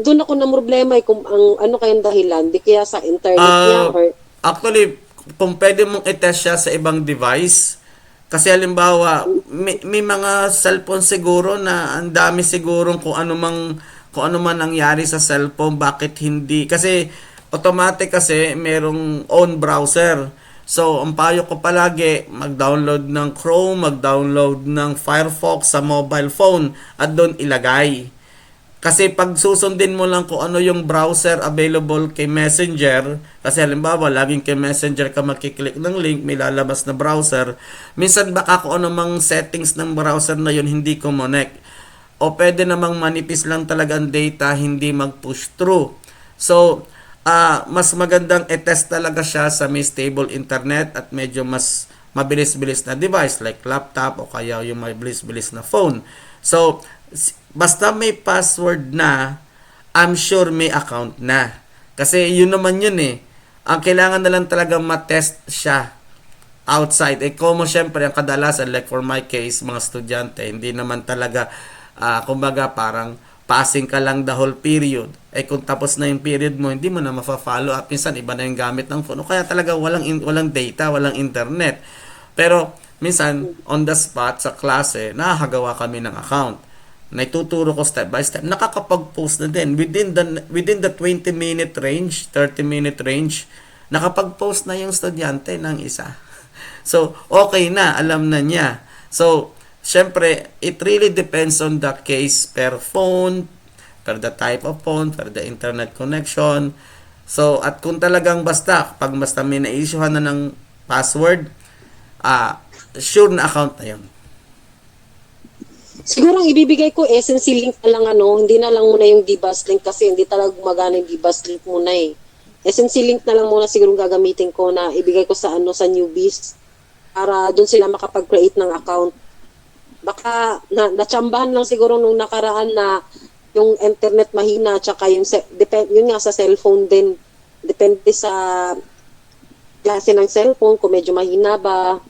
Doon ako na problema kung ano kayang dahilan. Di kaya sa internet niya or... Actually, kung pwede mong i-test siya sa ibang device, kasi halimbawa, may mga cellphone siguro na ang dami siguro kung ano man nangyari sa cellphone, bakit hindi. Kasi automatic kasi merong own browser. So, ang payo ko palagi, mag-download ng Chrome, mag-download ng Firefox sa mobile phone at doon ilagay. Kasi pag susundin mo lang kung ano yung browser available kay Messenger, kasi halimbawa, laging kay Messenger ka makiklik ng link, may lalabas na browser, minsan baka kung ano mang settings ng browser na yun hindi connect. O pwede namang manipis lang talaga ang data, hindi mag-push through. So, mas magandang i-test talaga siya sa may stable internet at medyo mas mabilis-bilis na device like laptop o kaya yung mabilis-bilis na phone. So, basta may password na, I'm sure may account na. Kasi yun naman yun eh. Ang kailangan na lang talaga matest siya outside. Eh, como syempre, ang kadalasan, like for my case, mga estudyante, hindi naman talaga, kumbaga, parang passing ka lang the whole period. Eh, kung tapos na yung period mo, hindi mo na mafa-follow up. Minsan, iba na yung gamit ng phone. O kaya talaga walang data, walang internet. Pero, minsan, on the spot, sa klase, nakakagawa kami ng account. Naituturo ko step by step. Nakakapag-post na din. Within the 20-minute range, 30-minute range, nakapag-post na yung estudyante ng isa. So, okay na, alam na niya. So, syempre, it really depends on the case per phone, per the type of phone, per the internet connection. So, at kung talagang basta may na-issuehan na ng password, sure na account na yun. Siguro ang ibibigay ko SNC link na lang hindi na lang muna yung DBus link kasi hindi talaga gumagana yung DBus link muna eh. SNC link na lang muna siguro gagamitin ko na ibigay ko sa sa newbies para doon sila makapag-create ng account. Baka natsambahan lang siguro nung nakaraan na yung internet mahina tsaka yun nga sa cellphone din. Depende sa klase ng cellphone kung medyo mahina ba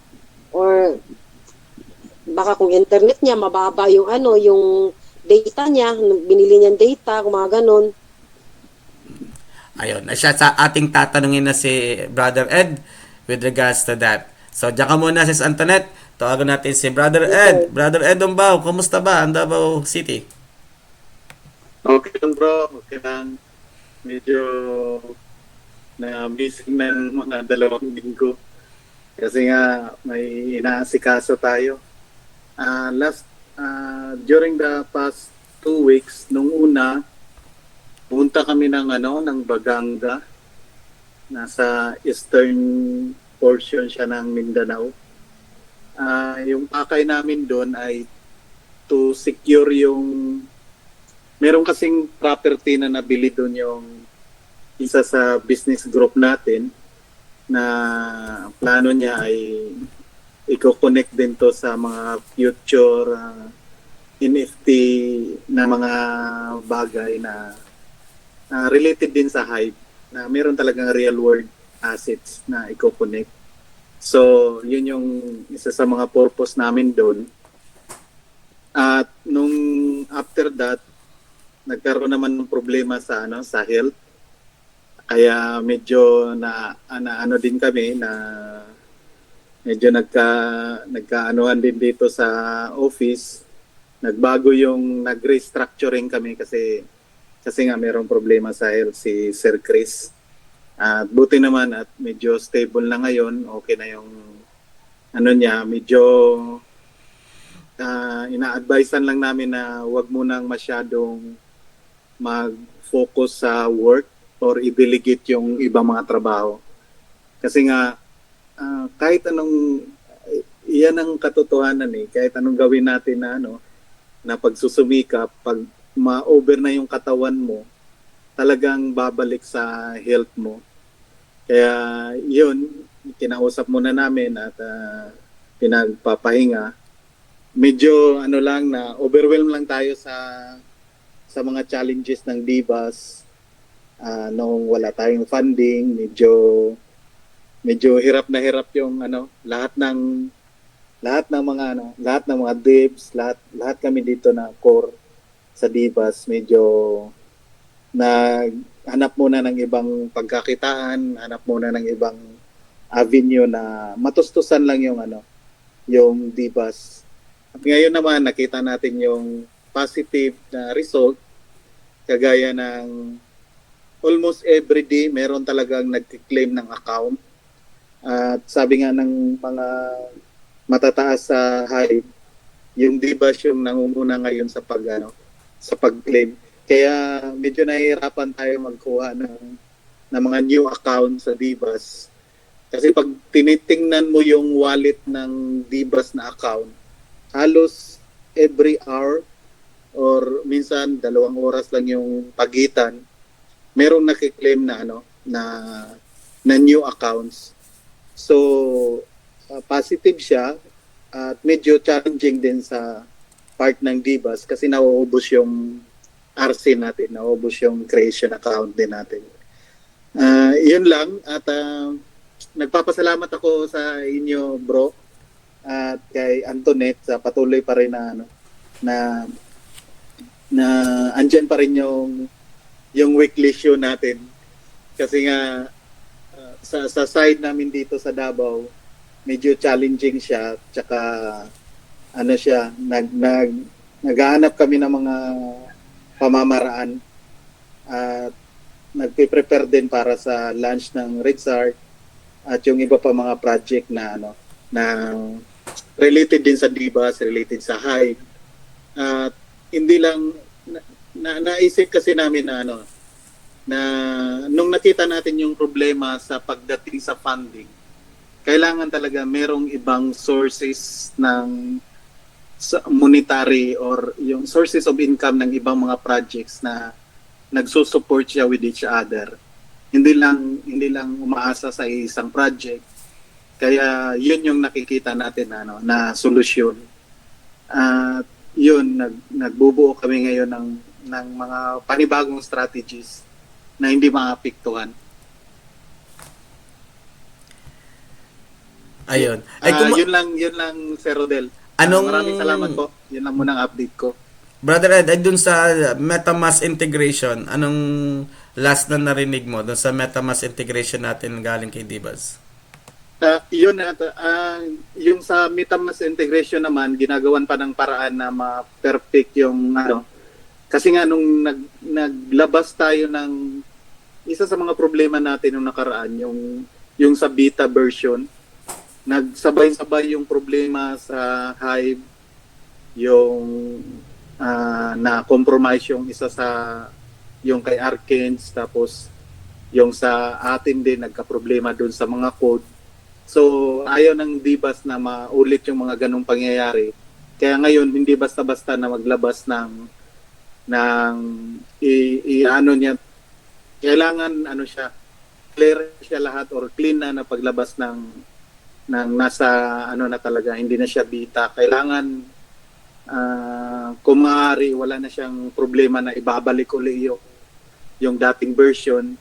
or baka kung internet niya mababa yung yung data niya, binili niyang data, kung mga ganun. Ayun, siya sa ating tatanungin na si Brother Ed with regards to that. So, diyan ka muna, Sis Antoinette. Tawagan natin si Brother Ed. Okay. Brother Ed Umbao, kumusta ba ang Davao City? Okay lang bro, okay lang. Medyo na-busy ng mga 2 linggo. Kasi nga may inaasikaso tayo. During the past 2 weeks, nung una, punta kami ng Baganga. Nasa eastern portion siya ng Mindanao. Yung pakay namin doon ay to secure yung meron kasing property na nabili doon yung isa sa business group natin na plano niya ay i-connect din to sa mga future NFT na mga bagay na related din sa Hive na meron talagang real world assets na i-connect. So, yun yung isa sa mga purpose namin doon. At nung after that, nagkaroon naman ng problema sa sa health. Kaya medyo ano din kami na medyo nagkaanuhan din dito sa office. Nagbago yung nag-restructuring kami kasi nga mayroong problema sa health si Sir Chris. At buti naman at medyo stable na ngayon. Okay na yung niya, medyo ina-advisean lang namin na wag munang masyadong mag-focus sa work or i-delegate yung ibang mga trabaho. Kasi nga kahit anong iyan ang katotohanan kahit anong gawin natin na pagsusumikap, pag ma-over na yung katawan mo, talagang babalik sa health mo. Kaya yun, kinausap muna namin at pinagpapahinga. Medyo lang na overwhelmed lang tayo sa mga challenges ng DBUS. Nung wala tayong funding, medyo hirap na hirap yung lahat ng mga devs, lahat kami dito na core sa DBUS, medyo hanap muna ng ibang pagkakitaan, hanap muna ng ibang avenue na matustusan lang yung DBUS. At ngayon naman nakita natin yung positive na result, kagaya ng almost every day meron talagang nag-claim ng account. At sabi nga ng mga matataas sa Hive, yung DBUS yung nangunguna ngayon sa pag-claim. Kaya medyo nahihirapan tayo magkuha ng mga new account sa Divas. Kasi pag tinitingnan mo yung wallet ng Divas na account, halos every hour or minsan 2 oras lang yung pagitan, merong nakiklaim na na new accounts. So positive siya at medyo challenging din sa part ng Divas kasi nauubos yung RC natin, nauubos yung creation account din natin. Yun lang at nagpapasalamat ako sa inyo, bro, at kay Antoinette sa patuloy pa rin na andyan pa rin yung weekly show natin kasi nga sa side namin dito sa Davao medyo challenging siya tsaka siya naghahanap kami ng mga pamamaraan at nagpe-prepare din para sa launch ng Rexart at yung iba pa mga project na na related din sa Divas, related sa Hive. At hindi lang naisip kasi namin na nung nakita natin yung problema sa pagdating sa funding, kailangan talaga merong ibang sources ng monetary or yung sources of income ng ibang mga projects na nagsusupport siya with each other. Hindi lang umaasa sa isang project. Kaya yun yung nakikita natin na solusyon. At yun nagbubuo kami ngayon ng mga panibagong strategies na hindi maapektuhan. Ayun. Yun lang Sir Rodel. Anong- Maraming salamat po. Yun lang muna ang update ko. Brother Ed, ay dun sa MetaMask integration, anong last na narinig mo dun sa MetaMask integration natin galing kay Divas? Yung sa MetaMask integration naman, ginagawan pa ng paraan na ma-perfect yung kasi nga nung naglabas tayo ng isa sa mga problema natin nung nakaraan, yung sa beta version, nagsabay-sabay yung problema sa Hive, yung na-compromise yung isa sa yung kay Arkens, tapos yung sa atin din nagka-problema dun sa mga code. So ayaw ng Divas na maulit yung mga ganong pangyayari. Kaya ngayon hindi basta-basta na maglabas ng niya, kailangan siya clear siya lahat or clean na paglabas ng nasa na talaga, hindi na siya beta. Kailangan kung maaari wala na siyang problema na ibabalik uli yung dating version.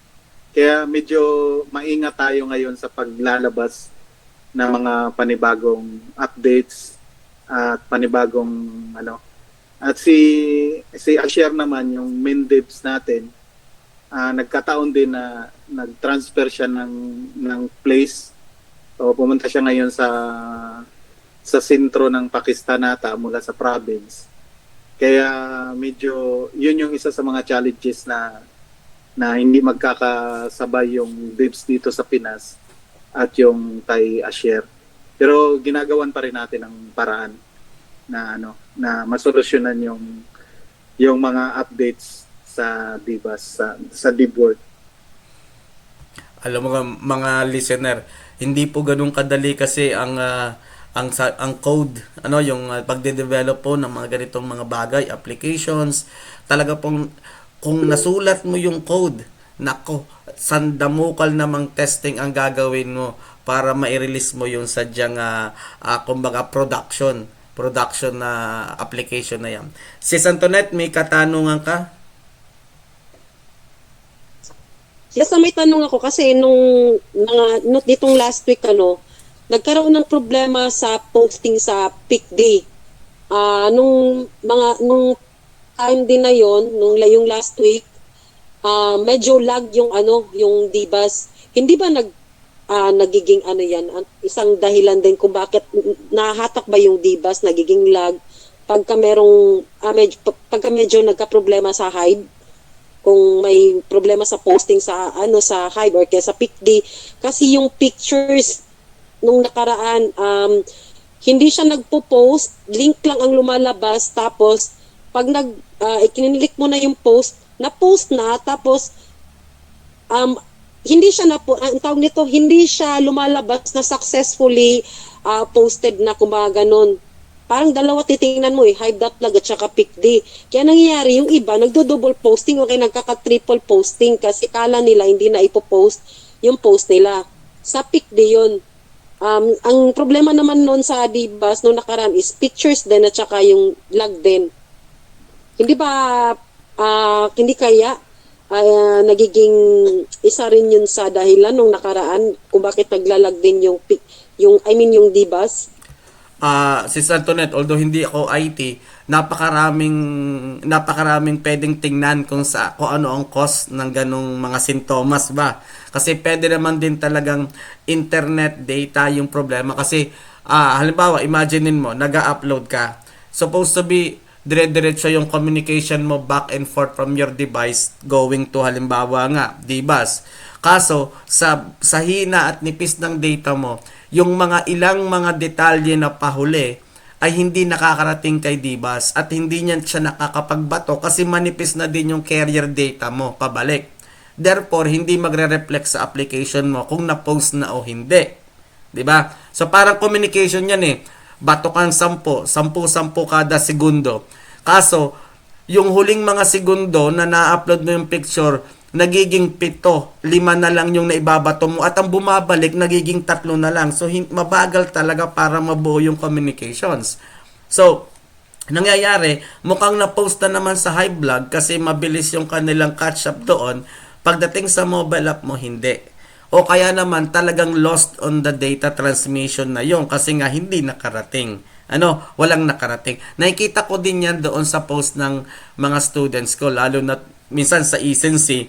Kaya medyo maingat tayo ngayon sa paglalabas ng mga panibagong updates at panibagong at si Asher naman yung main devs natin, nagkataon din na nag-transfer siya ng place. So pumunta siya ngayon sa sentro ng Pakistan ata mula sa province. Kaya medyo yun yung isa sa mga challenges na hindi magkakasabay yung devs dito sa Pinas at yung kay Asher. Pero ginagawan pa rin natin ang paraan na na masolusyonan yung mga updates sa Divas sa DivWorld. Alam mo mga listener, hindi po ganun kadali kasi ang code, yung pagde-develop po ng mga ganitong mga bagay, applications, talaga pong kung nasulat mo yung code, nako, sandamukal namang testing ang gagawin mo para ma-release mo yung sadyang kumbaga production na application na yan. Sis Antoinette, may katanungan ka? Yes, may tanong ako kasi nung ditong last week nagkaroon ng problema sa posting sa peak day. Nung time din na yon, yung last week, medyo lag yung Divas. Hindi ba nagiging yan, isang dahilan din kung bakit nahatak ba yung Divas, nagiging lag pagka medyo nagka-problema sa Hive, kung may problema sa posting sa sa Hive or kaya sa peak day, kasi yung pictures nung nakaraan hindi siya nagpo-post, link lang ang lumalabas, tapos pag ikinilik mo na yung post, na-post na, tapos hindi siya ang tawag nito, hindi siya lumalabas na successfully posted na kumbaga ganun. Parang dalawa titingnan mo hide.lag at saka PicD. Kaya nangyayari, yung iba nagdo-double posting o kaya nagkaka-triple posting kasi kala nila hindi na ipopost yung post nila. Sa PicD yun. Ang problema naman noon sa Dibas noong nakaraan is pictures din at saka yung lag din. Hindi ba, hindi kaya nagiging isa rin yun sa dahilan nung nakaraan kung bakit naglalag din yung yung Dibas? Sis Antoinette, although hindi ako IT, napakaraming pwedeng tingnan kung ano ang cause ng ganong mga sintomas ba. Kasi pwede naman din talagang internet data yung problema. Kasi halimbawa, imaginein mo, nag-upload ka. Supposed to be dire-diretso yung communication mo back and forth from your device going to halimbawa nga, Dibas. Kaso, sa hina at nipis ng data mo, yung ilang mga detalye na pahuli ay hindi nakakarating kay Dibas at hindi niya siya nakakapagbato kasi manipis na din yung carrier data mo pabalik. Therefore, hindi magre-reflect sa application mo kung na-post na o hindi. 'Di ba? So parang communication 'yan Bato kang 10 kada segundo. Kaso, yung huling mga segundo na na-upload mo yung picture, nagiging 7, 5 na lang yung naibabato mo at ang bumabalik nagiging 3 na lang. So mabagal talaga para mabuo yung communications. So nangyayari, mukhang na-post na naman sa Hiblog kasi mabilis yung kanilang catch up doon. Pagdating sa mobile app mo, hindi. O kaya naman talagang lost on the data transmission na yon kasi nga hindi nakarating. Walang nakarating. Nakikita ko din yan doon sa post ng mga students ko, lalo na minsan sa Ecency,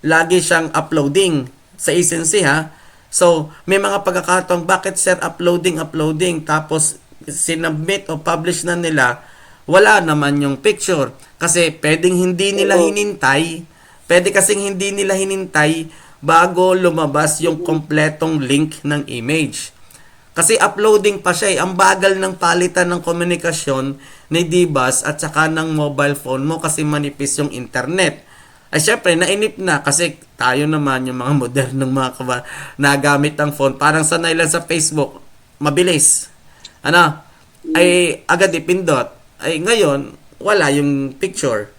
lagi siyang uploading sa Ecency So, may mga pagkakataong bakit sir uploading, tapos sinubmit o publish na nila, wala naman yung picture. Kasi pwedeng hindi nila hinintay, bago lumabas yung kompletong link ng image. Kasi uploading pa siya Ang bagal ng palitan ng komunikasyon ni Dibas at saka ng mobile phone mo kasi manipis yung internet. Ay syempre, nainip na kasi tayo naman yung mga modernong mga nagamit ang phone. Parang sanay lang sa Facebook, mabilis. Ay agad ipindot. Ay ngayon, wala yung picture.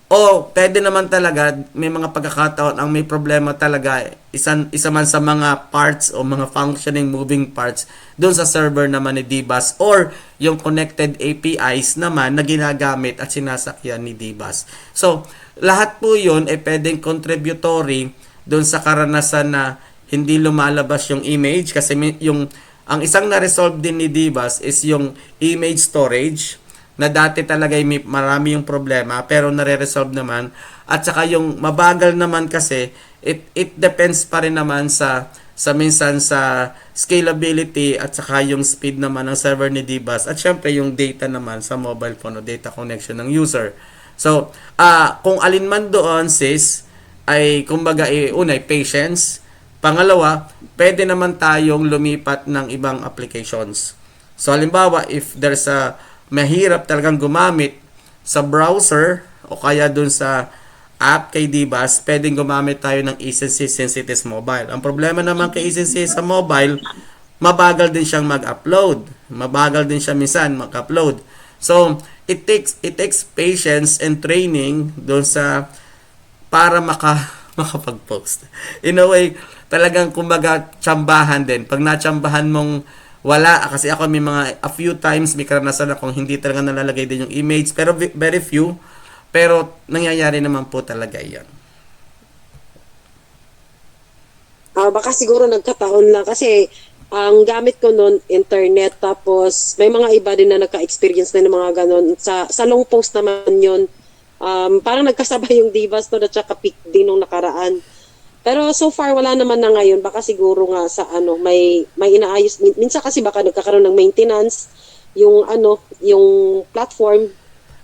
O pwede naman talaga, may mga pagkakataon ang may problema talaga, isa man sa mga parts o mga functioning moving parts doon sa server naman ni Dibas or yung connected APIs naman na ginagamit at sinasakyan ni Dibas. So, lahat po yun ay pwedeng contributory doon sa karanasan na hindi lumalabas yung image kasi ang isang na-resolve din ni Dibas is yung image storage na dati talaga may marami yung problema pero nare-resolve naman at saka yung mabagal naman kasi it depends pa rin naman sa minsan sa scalability at saka yung speed naman ng server ni Dibas at syempre yung data naman sa mobile phone o data connection ng user. So, kung alin man doon sis ay kumbaga unay patience, pangalawa, pwede naman tayong lumipat ng ibang applications. So halimbawa if there's mahirap talagang gumamit sa browser o kaya dun sa app kay Dibas, pwedeng gumamit tayo ng Ecency Sensitis Mobile. Ang problema naman kay Ecency sa mobile, mabagal din siyang mag-upload. Mabagal din siya minsan mag-upload. So, it takes patience and training dun sa para makapag-post. In a way, talagang kumbaga tsambahan din. Pag natsambahan mong wala, kasi ako may a few times may karanasan akong hindi talaga nalalagay din yung image, pero very few, pero nangyayari naman po talaga yan. Baka siguro nagkataon lang kasi ang gamit ko noon internet, tapos may mga iba din na nagka-experience na ng mga ganon. Sa long post naman yun, parang nagkasabay yung Dibas at saka pic din nung nakaraan. Pero so far wala naman na ngayon, baka siguro nga sa may inaayos minsan kasi baka nagkakaroon ng maintenance yung yung platform.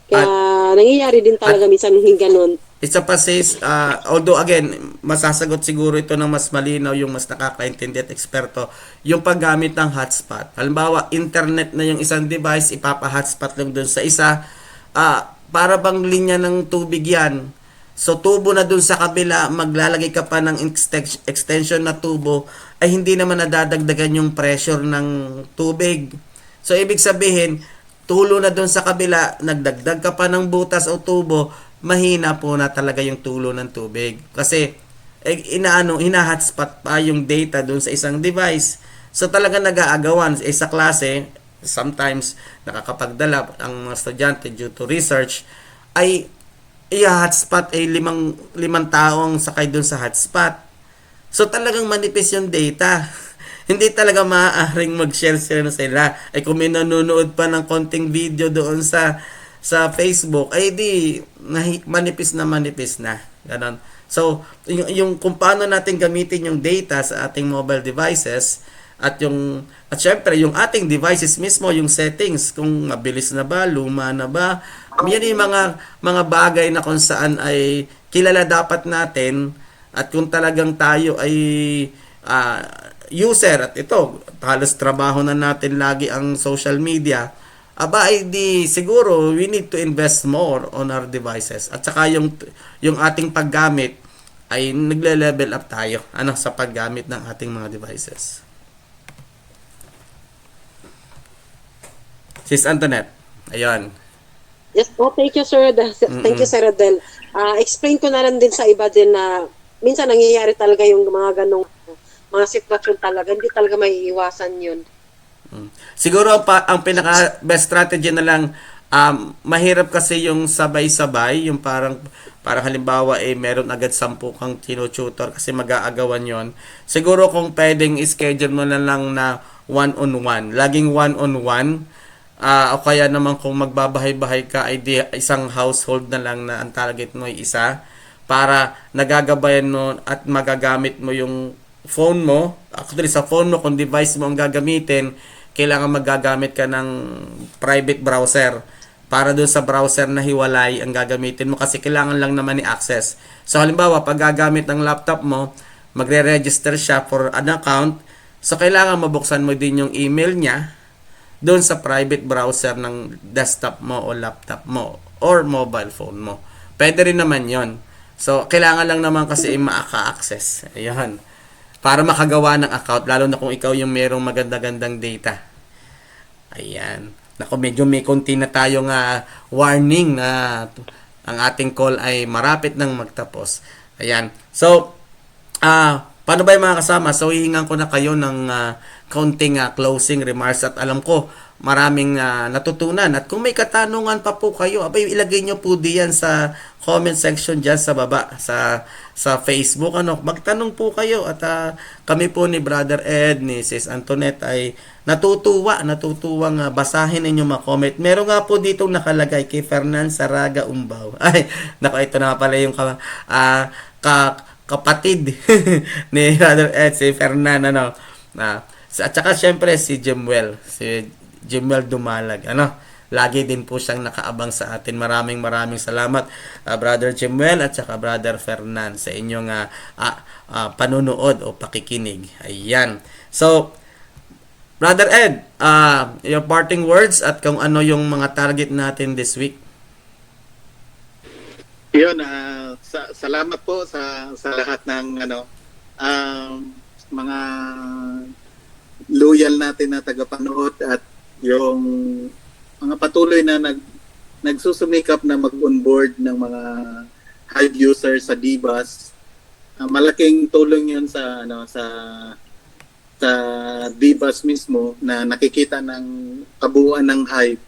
Kaya nangyayari din talaga minsan yung ganun. Isa pa sis, although again, masasagot siguro ito ng mas malinaw yung mas nakakaintindi at eksperto, yung paggamit ng hotspot. Halimbawa, internet na yung isang device, ipapa-hotspot lang dun sa isa, para bang linya ng tubig yan. So tubo na dun sa kabila, maglalagay ka pa ng extension na tubo, ay hindi naman nadadagdagan yung pressure ng tubig. So ibig sabihin, tulo na dun sa kabila, nagdagdag ka pa ng butas o tubo, mahina po na talaga yung tulo ng tubig. Kasi hina-hotspot pa yung data dun sa isang device. So talaga nag-aagawan sa klase, sometimes nakakapagdala ang mga estudyante due to research, ay i-hotspot ay limang taong sakay dun sa hotspot. So talagang manipis yung data. Hindi talaga maaaring mag-share sila. Ay kung may nanonood pa ng konting video doon sa Facebook, ay di manipis na. Ganon. So, yung kung paano natin gamitin yung data sa ating mobile devices at syempre yung ating devices mismo, yung settings, kung mabilis na ba, luma na ba, yan yung mga bagay na kung saan ay kilala dapat natin. At kung talagang tayo ay user, at ito, halos trabaho na natin lagi ang social media, ay di siguro we need to invest more on our devices. At saka yung ating paggamit ay nagle-level up tayo sa paggamit ng ating mga devices. Sis Antoinette, ayun. Yes po, thank you sir. Thank you Sir Adel. Explain ko na lang din sa iba din na minsan nangyayari talaga yung mga ganong mga sitwasyon talaga. Hindi talaga maiiwasan yun. Siguro ang pinaka best strategy na lang, mahirap kasi yung sabay-sabay, yung parang halimbawa meron agad 10 kang tino-tutor kasi mag-aagawan yon. Siguro kung pwedeng schedule mo na lang na one-on-one, laging one-on-one, o kaya naman kung magbabahay-bahay ka ay isang household na lang na ang target mo ay isa, para nagagabayan mo at magagamit mo yung phone mo. Actually sa phone mo, kung device mo ang gagamitin, kailangan magagamit ka ng private browser para doon sa browser na hiwalay ang gagamitin mo, kasi kailangan lang naman i-access. So halimbawa, pag gagamit ng laptop mo, magre-register siya for an account, so kailangan mabuksan mo din yung email niya doon sa private browser ng desktop mo o laptop mo or mobile phone mo. Pwede rin naman yon. So kailangan lang naman kasi maka-access. Ayan. Para makagawa ng account, lalo na kung ikaw yung merong maganda-gandang data. Ayan. Naku, medyo may konti na tayong warning na ang ating call ay marapit nang magtapos. Ayan. So, paano ba yung mga kasama? So, hihingan ko na kayo ng kaunting closing remarks, at alam ko maraming natutunan. At kung may katanungan pa po kayo, ilagay nyo po diyan sa comment section dyan sa baba sa Facebook. Magtanong po kayo, at kami po ni Brother Ed, ni Sis Antoinette ay natutuwang basahin inyong mga comment. Meron nga po dito nakalagay kay Fernan Saraga Umbaw. Ay, naku, ito na pala yung kapatid ni Brother Ed, si Fernan, at saka syempre si Jemuel Dumalag, lagi din po siyang nakaabang sa atin. Maraming salamat, Brother Jemuel at saka Brother Fernan, sa inyong panunood o pakikinig. Ayan. So, Brother Ed, your parting words at kung ano yung mga target natin this week. Yun, salamat po sa lahat ng mga loyal natin na tagapanood, at yung mga patuloy na nagsusumikap na mag-onboard ng mga Hive users sa DBUS. Malaking tulong yun sa DBUS mismo, na nakikita ng kabuuan ng Hive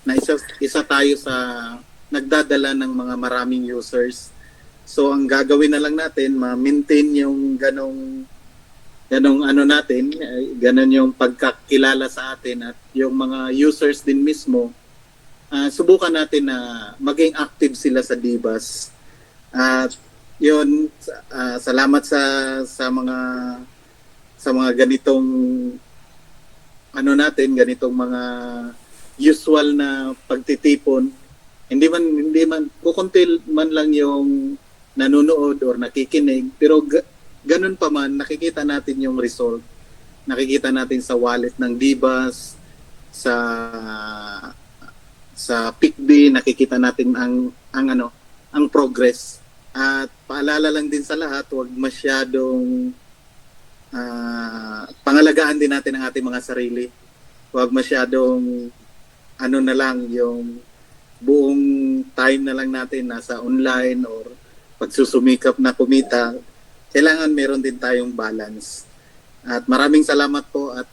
na isa tayo sa nagdadala ng mga maraming users. So ang gagawin na lang natin, ma-maintain yung ganong natin, ganon yung pagkakilala sa atin, at yung mga users din mismo, subukan natin na maging active sila sa DBUS. At yun, salamat sa mga ganitong ganitong mga usual na pagtitipon. Hindi man kukuntil man lang yung nanonood or nakikinig, pero ganun pa man, nakikita natin yung result. Nakikita natin sa wallet ng DBUS, sa PICD nakikita natin ang progress. At paalala lang din sa lahat, huwag masyadong pangalagaan din natin ang ating mga sarili. Huwag masyadong na lang yung buong time na lang natin nasa online or pagsusumikap na kumita. Kailangan meron din tayong balance. At maraming salamat po at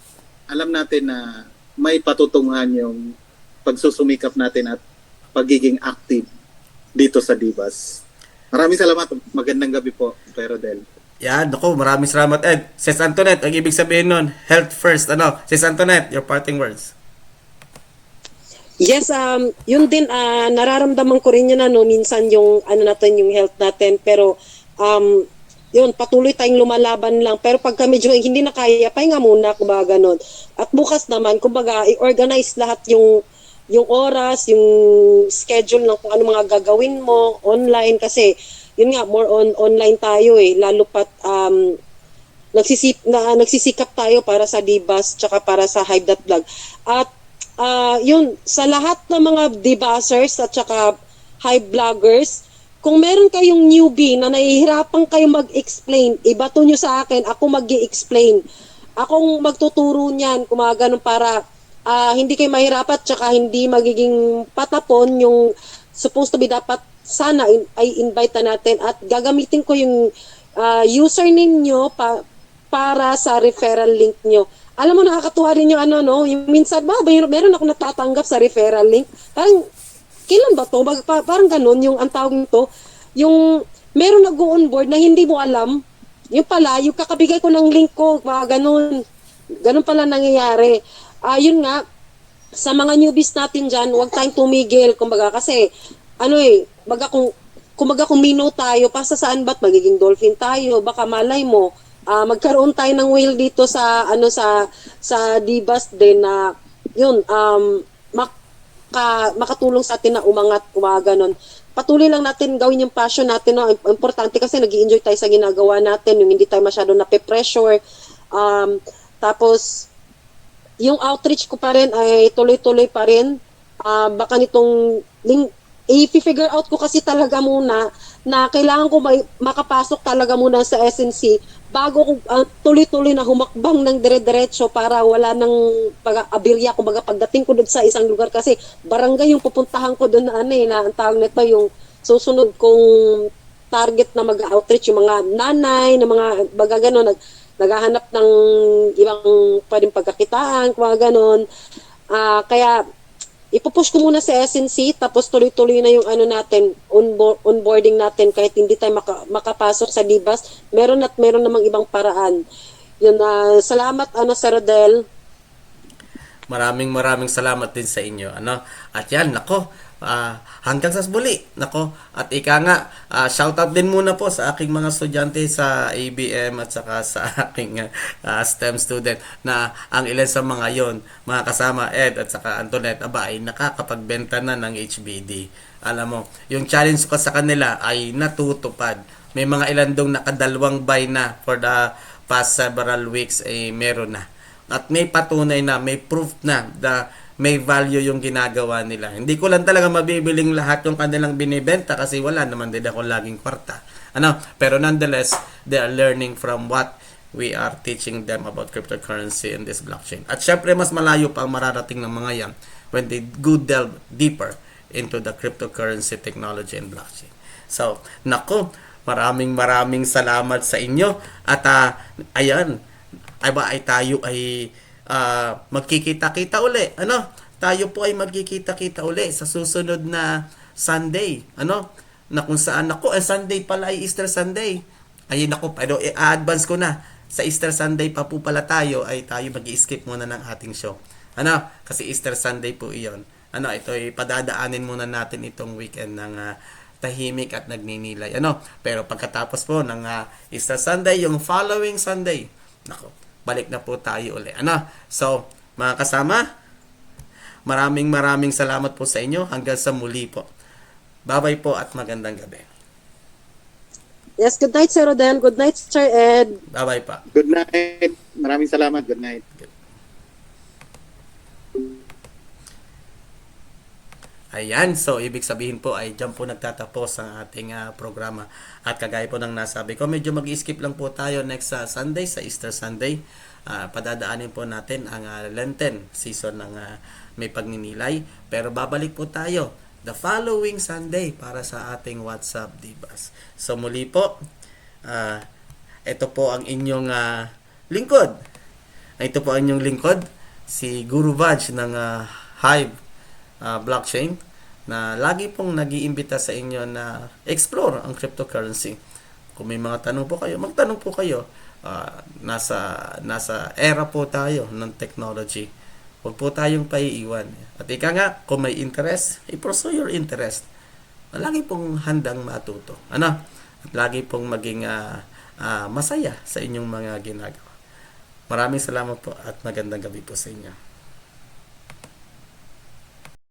alam natin na may patutunguhan yung pagsusumikap natin at pagiging active dito sa Divas. Maraming salamat. Magandang gabi po, Kuya Rodel. Yan, ako, maraming salamat, Ed. Sis Antoinette, ang ibig sabihin nun, health first. Sis Antoinette, your parting words. Yes, yun din, nararamdaman ko rin yun, minsan yung, natin, yung health natin, pero, yun, patuloy tayong lumalaban lang, pero pagka medyo hindi na kaya, pahinga muna, kumbaga ganun. At bukas naman, kumbaga, i-organize lahat yung oras, yung schedule ng kung ano mga gagawin mo, online, kasi, yun nga, more on online tayo lalo pat, nagsisikap tayo para sa Divas, tsaka para sa Hive.vlog. At, yun, sa lahat ng mga Divasers at saka Hive vloggers, kung meron kayong newbie na nahihirapan kayong mag-explain, ibato nyo sa akin, ako mag-i-explain. Akong magtuturo niyan, kumagano para hindi kayo mahirapan tsaka hindi magiging patapon yung supposed to be dapat sana ay invite na natin at gagamitin ko yung username nyo para sa referral link nyo. Alam mo, nakakatuwa rin yung yung minsan meron ako natatanggap sa referral link. Parang, kailan ba to? Parang ganun, yung ang tawag nito, yung meron nag-on-board na hindi mo alam, yung pala, yung kakabigay ko ng link ko, ganun. Ganun pala nangyayari. Yun nga, sa mga newbies natin dyan, huwag tayong tumigil, kumbaga, kasi, kumbaga kung minnow tayo, pasa saan ba't magiging dolphin tayo, baka malay mo, magkaroon tayo ng whale dito sa sa Divas din na yun makatulong sa atin na umangat ganon. Patuloy lang natin gawin yung passion natin, no? Importante kasi nag-i-enjoy tayo sa ginagawa natin, yung hindi tayo masyado nape-pressure. Tapos yung outreach ko pa rin ay tuloy-tuloy pa rin. Baka nitong i-figure out ko kasi talaga muna na kailangan ko makapasok talaga muna sa SNC bago ko tuloy-tuloy na humakbang ng dire-diretso para wala nang pag-abirya, kumbaga pagdating ko doon sa isang lugar kasi barangay yung pupuntahan ko doon na ang tawag nito yung susunod kong target na mag-outreach, yung mga nanay, na mga baga gano'n, naghahanap ng ibang pwedeng pagkakitaan, mga gano'n. Kaya ipupush ko muna sa SNC tapos tuloy-tuloy na yung natin, onboarding natin kahit hindi tayo makapasok sa Divas. Meron namang ibang paraan. Yun, salamat Sir Rodel. Maraming salamat din sa inyo. At yan, nako, hanggang sa muli. Nako, at ika nga, shoutout din muna po sa aking mga estudyante sa ABM at saka sa aking STEM student na ang ilan sa mga yon, mga kasama Ed at saka Antoinette, ay nakakapagbenta na ng HBD. Alam mo, yung challenge ko sa kanila ay natutupad. May mga ilan dong nakadalawang buy na for the past several weeks meron na. At may patunay na, may proof na may value yung ginagawa nila. Hindi ko lang talaga mabibiling lahat yung kanilang binibenta kasi wala naman din ako laging kwarta. Pero nonetheless, they are learning from what we are teaching them about cryptocurrency and this blockchain. At syempre, mas malayo pa ang mararating ng mga yan when they go delve deeper into the cryptocurrency technology and blockchain. So, nako, maraming salamat sa inyo. At ayan, tayo ay magkikita-kita uli. Tayo po ay magkikita-kita uli sa susunod na Sunday. Na kung saan Sunday pala ay Easter Sunday. Ayun pero i-advance ko na. Sa Easter Sunday pa po pala tayo mag-i-skip muna ng ating show. Kasi Easter Sunday po iyon. Ito ay padadaanin muna natin itong weekend ng tahimik at nagninilay. Pero pagkatapos po ng Easter Sunday, yung following Sunday, balik na po tayo uli. So, mga kasama, maraming salamat po sa inyo. Hanggang sa muli po. Bye-bye po at magandang gabi. Yes, good night Sir Rodel. Good night Sir Ed. Bye-bye pa. Good night. Maraming salamat. Good night. Ayan, so ibig sabihin po ay dyan po nagtatapos ang ating programa. At kagaya po ng nasabi ko, medyo mag-skip lang po tayo next Sunday, sa Easter Sunday. Padadaanin po natin ang Lenten season ng may pagninilay. Pero babalik po tayo the following Sunday para sa ating WhatsApp Divas. So muli po, ito po ang inyong lingkod. Ito po ang inyong lingkod, si Guru Vaj ng Hive Blockchain, na lagi pong nag-iimbita sa inyo na explore ang cryptocurrency. Kung may mga tanong po kayo, magtanong po kayo. Nasa era po tayo ng technology. Huwag po tayong paiiwan. At ika nga, kung may interest, i-pursue your interest. Lagi pong handang matuto. At lagi pong maging masaya sa inyong mga ginagawa. Maraming salamat po at magandang gabi po sa inyo.